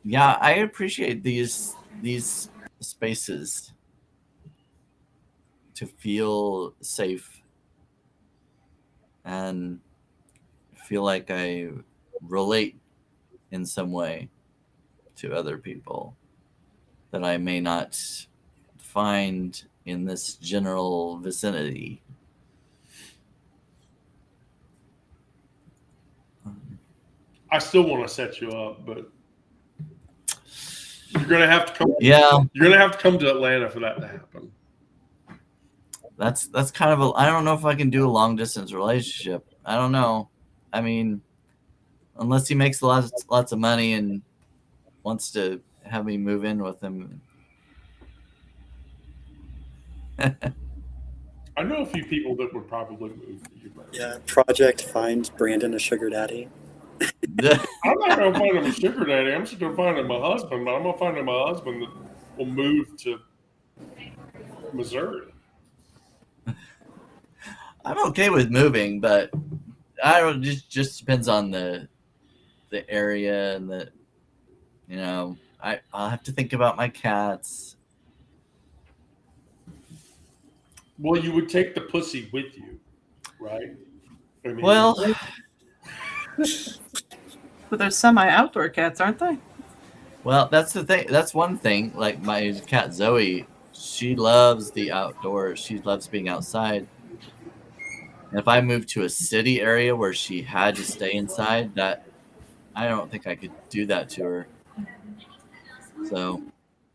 Yeah, I appreciate these spaces to feel safe and feel like I relate in some way to other people that I may not find in this general vicinity. I still want to set you up, but you're gonna have to come. Yeah, You're gonna have to come to Atlanta for that to happen. that's kind of a. I don't know if I can do a long distance relationship. I don't know. I mean, unless he makes lots of money and wants to have me move in with him. I know a few people that would probably move for you. yeah? Project Find Brandon a sugar daddy. I'm not gonna find him a sugar daddy. I'm just gonna find him a husband, but I'm gonna find him a husband that will move to Missouri. I'm okay with moving, but I don't. Just depends on the area and the. You know, I'll have to think about my cats. Well, you would take the pussy with you, right? I mean, Well, But they're semi-outdoor cats, aren't they? well, that's the thing. That's one thing. Like my cat Zoe, she loves the outdoors. She loves being outside. And if I moved to a city area where she had to stay inside, that I don't think I could do that to her. So,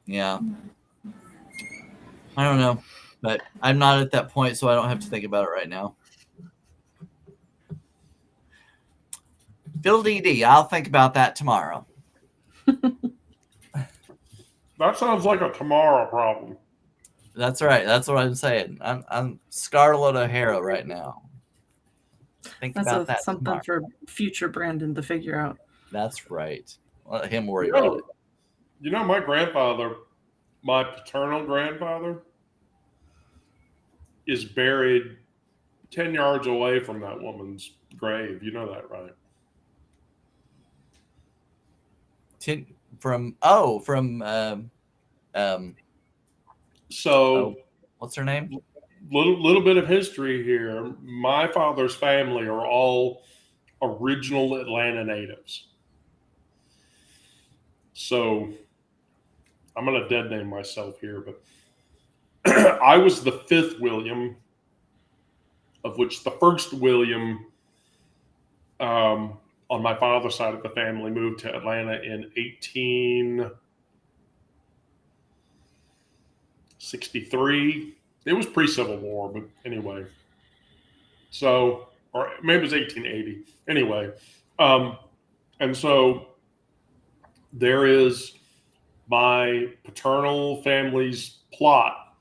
yeah, I don't know, but I'm not at that point, so I don't have to think about it right now. Bill DD, I'll think about that tomorrow. that sounds like a tomorrow problem. That's right. That's what I'm saying. I'm Scarlett O'Hara right now. Think about that something tomorrow. for future Brandon to figure out. That's right. Let him worry about it. You know, my grandfather, my paternal grandfather, is buried 10 yards away from that woman's grave. You know that, right? What's her name? Little bit of history here. My father's family are all original Atlanta natives. So I'm going to dead name myself here, but I was the fifth William, of which the first William on my father's side of the family moved to Atlanta in 1863. It was pre-Civil War, but anyway. So, or maybe it was 1880. Anyway, and so there is my paternal family's plot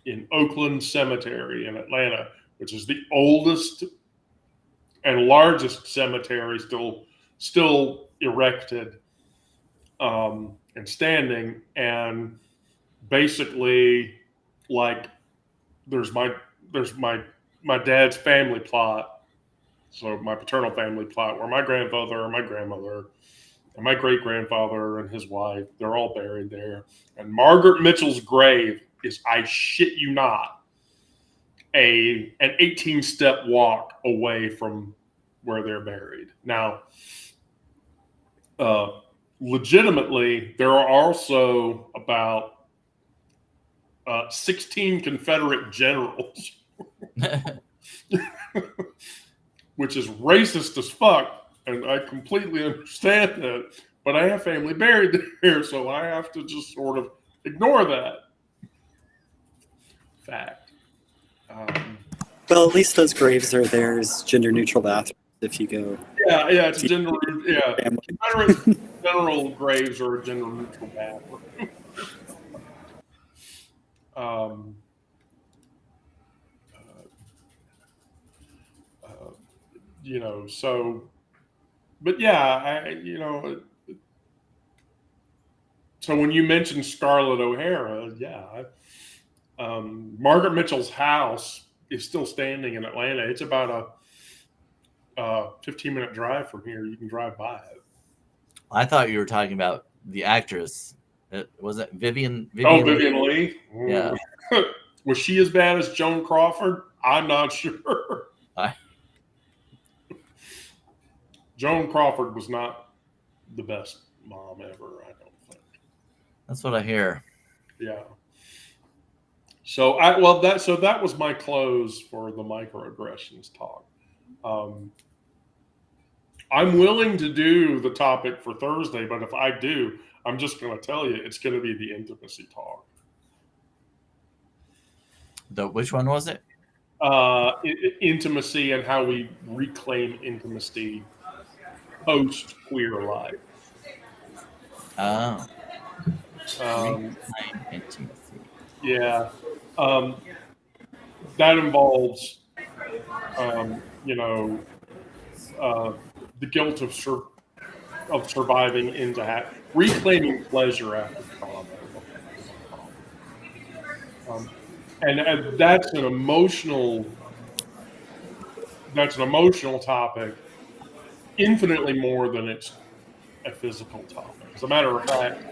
in Oakland Cemetery in Atlanta, which is the oldest and largest cemetery still erected and standing. And basically, like, there's my dad's family plot, so my paternal family plot, where my grandfather and my grandmother and my great grandfather and his wife, they're all buried there. And Margaret Mitchell's grave is, I shit you not, an 18-step walk away from where they're buried. Now, legitimately, there are also about 16 Confederate generals, which is racist as fuck, and I completely understand that. But I have family buried there, so I have to just sort of ignore that fact. Well, at least those graves are there as gender-neutral bathrooms if you go. Yeah, it's gender. Yeah, Confederate general graves are a gender-neutral bathroom. So, but yeah, so when you mentioned Scarlett O'Hara, yeah, Margaret Mitchell's house is still standing in Atlanta. It's about a 15-minute drive from here. You can drive by it. I thought you were talking about the actress. Was it Vivian? Vivian Lee? Yeah. Was she as bad as Joan Crawford? I'm not sure. Joan Crawford was not the best mom ever, I don't think. That's what I hear. Yeah. So that was my close for the microaggressions talk. I'm willing to do the topic for Thursday, but if I do, I'm just going to tell you it's going to be the intimacy talk. Which one was it? Intimacy and how we reclaim intimacy post queer life. Oh. Reclaim intimacy. Yeah. That involves, the guilt of surviving into reclaiming pleasure after trauma. And that's an emotional topic, infinitely more than it's a physical topic. As a matter of fact,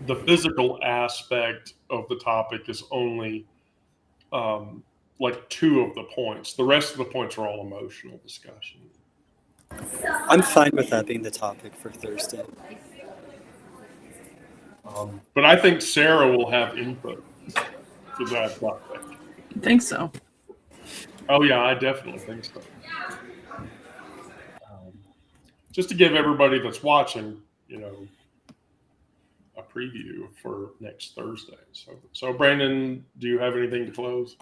the physical aspect of the topic is only like 2 of the points. The rest of the points are all emotional discussion. I'm fine with that being the topic for Thursday. But I think Sarah will have input for that topic. I think so. Oh yeah, I definitely think so. Just to give everybody that's watching, a preview for next Thursday. So Brandon, do you have anything to close?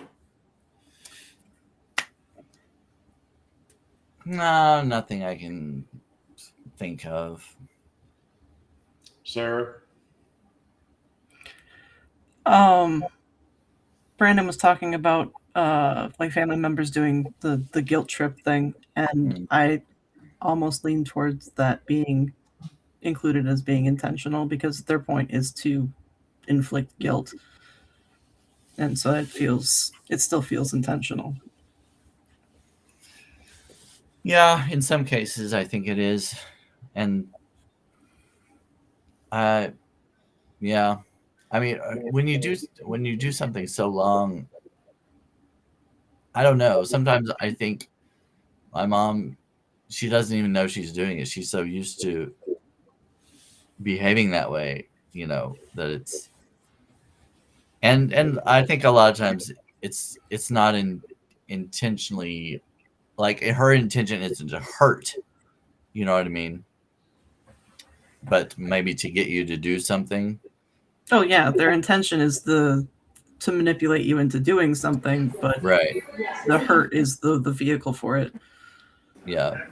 No, nothing I can think of. Sarah? Brandon was talking about like family members doing the guilt trip thing, and I almost lean towards that being included as being intentional, because their point is to inflict guilt, and so it still feels intentional. Yeah, in some cases I think it is. And yeah, I mean, when you do something so long, I don't know, sometimes I think my mom, she doesn't even know she's doing it. She's so used to behaving that way that it's, and I think a lot of times it's not intentionally, like her intention isn't to hurt, you know what I mean? But maybe to get you to do something. Oh yeah, their intention is to manipulate you into doing something, but Right. the hurt is the vehicle for it. Yeah.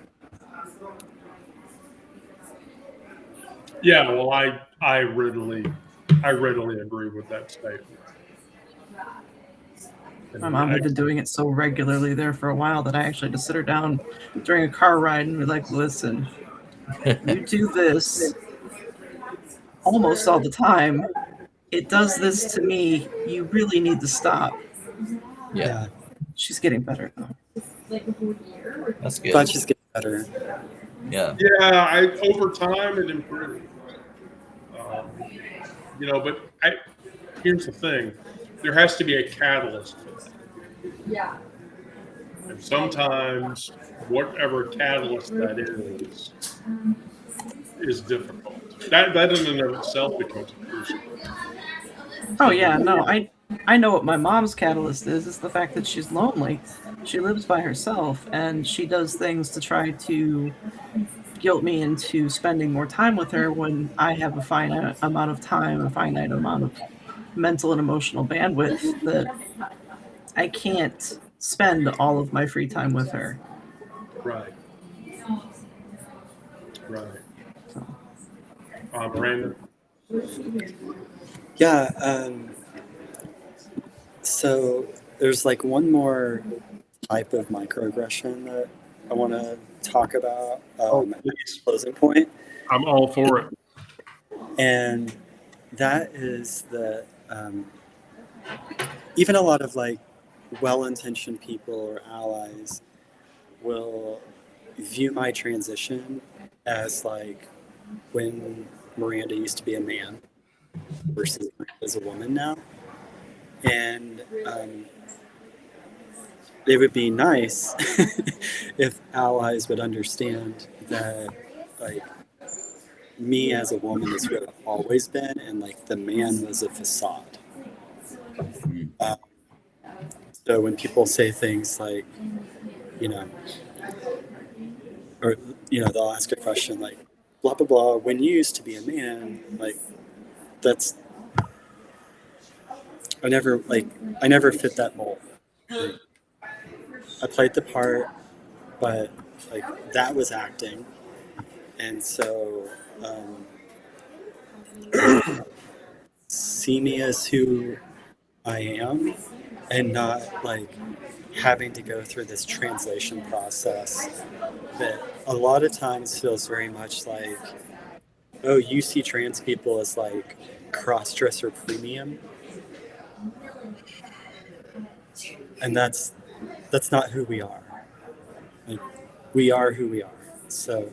Yeah, well, I readily agree with that statement. My mom had been doing it so regularly there for a while that I actually had to sit her down during a car ride and be like, listen, you do this almost all the time. It does this to me. You really need to stop. Yeah. She's getting better though. That's good. Glad she's getting better. Yeah. Yeah, over time it improved. But here's the thing: there has to be a catalyst for that. Yeah. And sometimes whatever catalyst that is difficult. That in and of itself becomes crucial. Oh yeah, no, I know what my mom's catalyst is. It's the fact that she's lonely. She lives by herself, and she does things to try to guilt me into spending more time with her when I have a finite amount of time, a finite amount of mental and emotional bandwidth that I can't spend all of my free time with her. Right. So. Brandon? Yeah. So there's like one more type of microaggression that I want to talk about. Please. Closing point. I'm all for it. And that is that even a lot of like well-intentioned people or allies will view my transition as like when Miranda used to be a man versus as a woman now. And it would be nice if allies would understand that like me as a woman is who I've always been, and like the man was a facade. So when people say things like, or they'll ask a question like, blah blah blah. When you used to be a man, like that's I never fit that mold. Like, I played the part, but like that was acting, and so see me as who I am, and not like having to go through this translation process that a lot of times feels very much like, oh, you see trans people as like cross-dresser premium, and that's not who we are. Like, we are who we are. So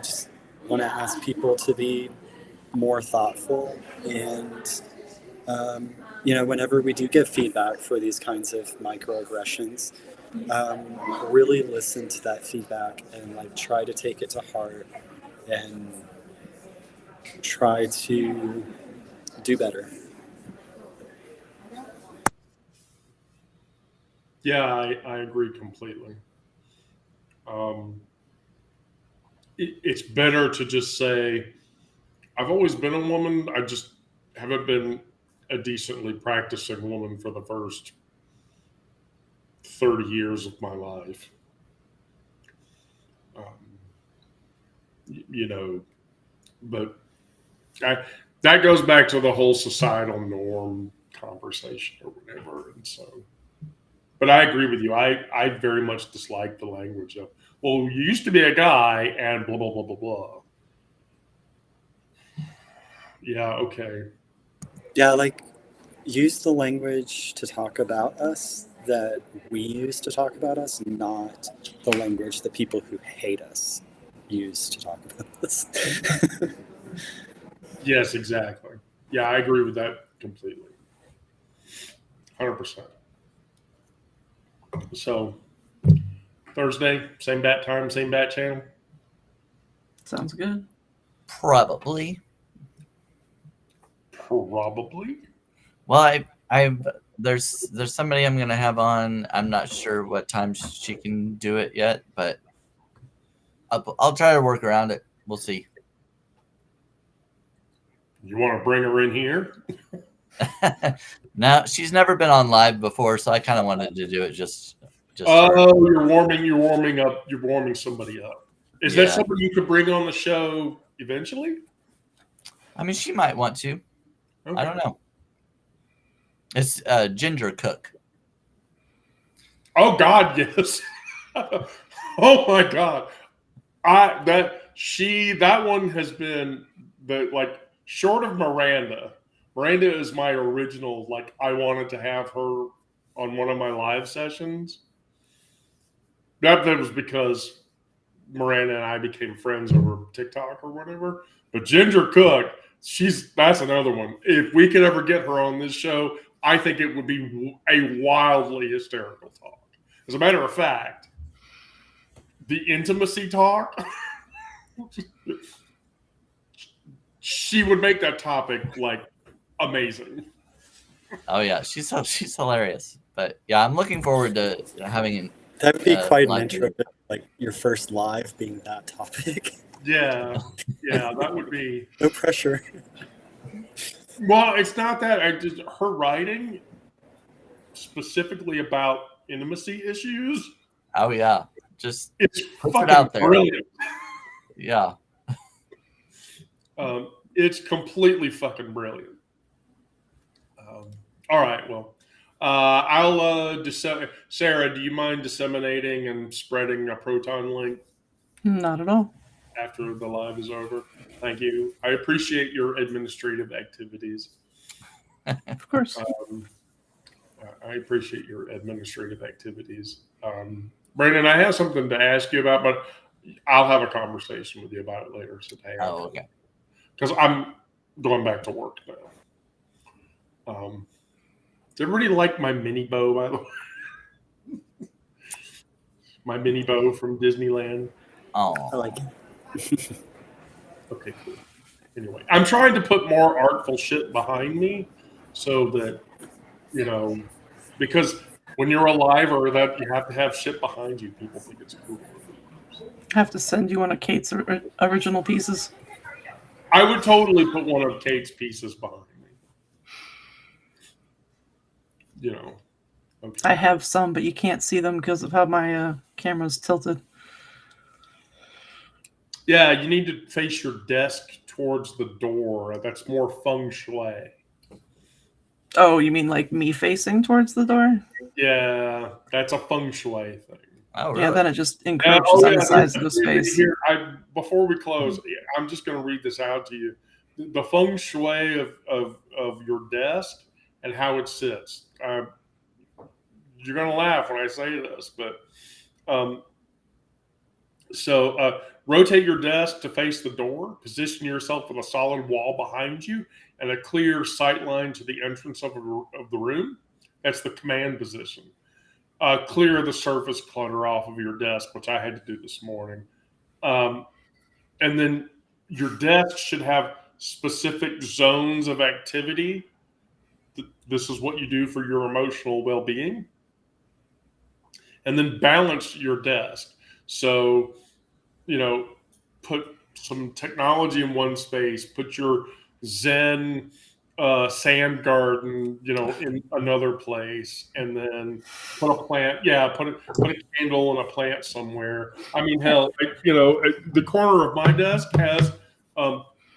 just want to ask people to be more thoughtful, and whenever we do give feedback for these kinds of microaggressions, really listen to that feedback and like try to take it to heart and try to do better. Yeah, I agree completely. It's better to just say, I've always been a woman. I just haven't been a decently practicing woman for the first 30 years of my life. But that goes back to the whole societal norm conversation or whatever. And so, but I agree with you. I very much dislike the language of, well, you used to be a guy and blah, blah, blah, blah, blah. Yeah, okay. Yeah, like use the language to talk about us that we use to talk about us, not the language that people who hate us use to talk about us. Yes, exactly. Yeah, I agree with that completely. 100%. So, Thursday, same bat time, same bat channel? Sounds good. Probably. Probably. Well, there's somebody I'm gonna have on. I'm not sure what time she can do it yet, but I'll try to work around it. We'll see. You want to bring her in here? Now she's never been on live before, so I kind of wanted to do it just. Oh, you're warming up. You're warming somebody up. Is that Yeah. somebody you could bring on the show eventually? I mean, she might want to. Okay. I don't know. It's Ginger Cook. Oh God, yes. Oh my God. That one has been short of Miranda. Miranda is my original, I wanted to have her on one of my live sessions. That was because Miranda and I became friends over TikTok or whatever. But Ginger Cook, that's another one. If we could ever get her on this show, I think it would be a wildly hysterical talk. As a matter of fact, the intimacy talk, she would make that topic amazing. Oh yeah, she's hilarious. But yeah, I'm looking forward to having. That would be quite an live intro, like your first live being that topic. Yeah, that would be. No pressure. Well, it's not that. Her writing specifically about intimacy issues. Oh yeah, just It's put fucking it out there. brilliant. Yeah. It's completely fucking brilliant. All right, well, I'll Sarah, do you mind disseminating and spreading a Proton link Not at all. after the live is over? Thank you. I appreciate your administrative activities. Of course. I appreciate your administrative activities. Brandon, I have something to ask you about, but I'll have a conversation with you about it later. So Oh, okay. Because I'm going back to work now. Does everybody like my mini bow, by the way? My mini bow from Disneyland. Oh, I like it. Okay, cool. Anyway, I'm trying to put more artful shit behind me so that, because when you're alive or that you have to have shit behind you, people think it's cool. I have to send you one of Kate's original pieces. I would totally put one of Kate's pieces behind me. Okay. I have some, but you can't see them because of how my camera's tilted. Yeah, you need to face your desk towards the door. That's more feng shui. Oh, you mean like me facing towards the door? Yeah, that's a feng shui thing. oh really? Yeah, then it just encroaches on the size of the space. Here, before we close, I'm just going to read this out to you. The feng shui of your desk and how it sits. You're going to laugh when I say this, but rotate your desk to face the door. Position yourself with a solid wall behind you and a clear sight line to the entrance of the room. That's the command position. Clear the surface clutter off of your desk, which I had to do this morning. And then your desk should have specific zones of activity. This is what you do for your emotional well-being. And then balance your desk. So, put some technology in one space, put your Zen sand garden, in another place, and then put a plant. Yeah, put a candle and a plant somewhere. I mean, hell, the corner of my desk has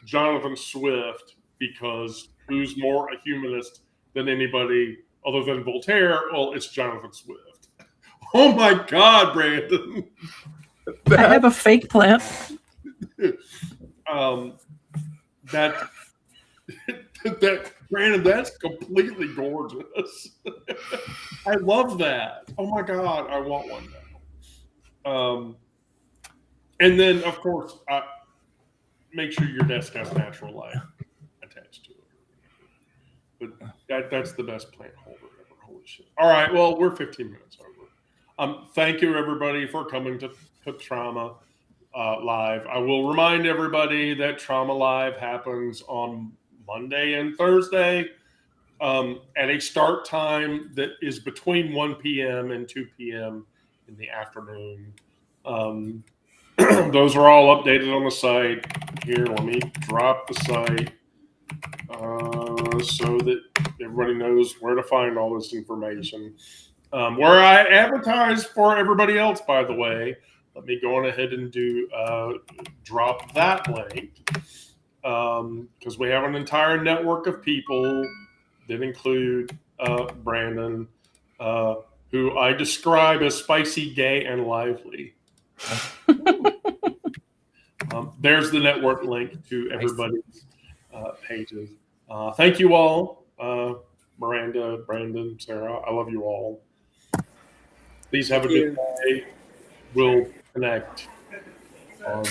Jonathan Swift, because who's more a humanist than anybody other than Voltaire? Well, it's Jonathan Swift. Oh my God, Brandon! I have a fake plant. That Brandon, that's completely gorgeous. I love that. Oh my God, I want one now. And then, of course, make sure your desk has natural light attached to it. But that's the best plant holder ever. Holy shit! All right, well, we're 15 minutes over. Thank you, everybody, for coming to Trauma Live. I will remind everybody that Trauma Live happens on Monday and Thursday at a start time that is between 1 p.m. and 2 p.m. in the afternoon. Those are all updated on the site. Here, let me drop the site so that everybody knows where to find all this information. Where I advertise for everybody else, by the way, let me go on ahead and drop that link because we have an entire network of people that include Brandon, who I describe as spicy, gay, and lively. There's the network link to everybody's pages. Thank you all, Miranda, Brandon, Sarah. I love you all. Please have a good day. We'll connect on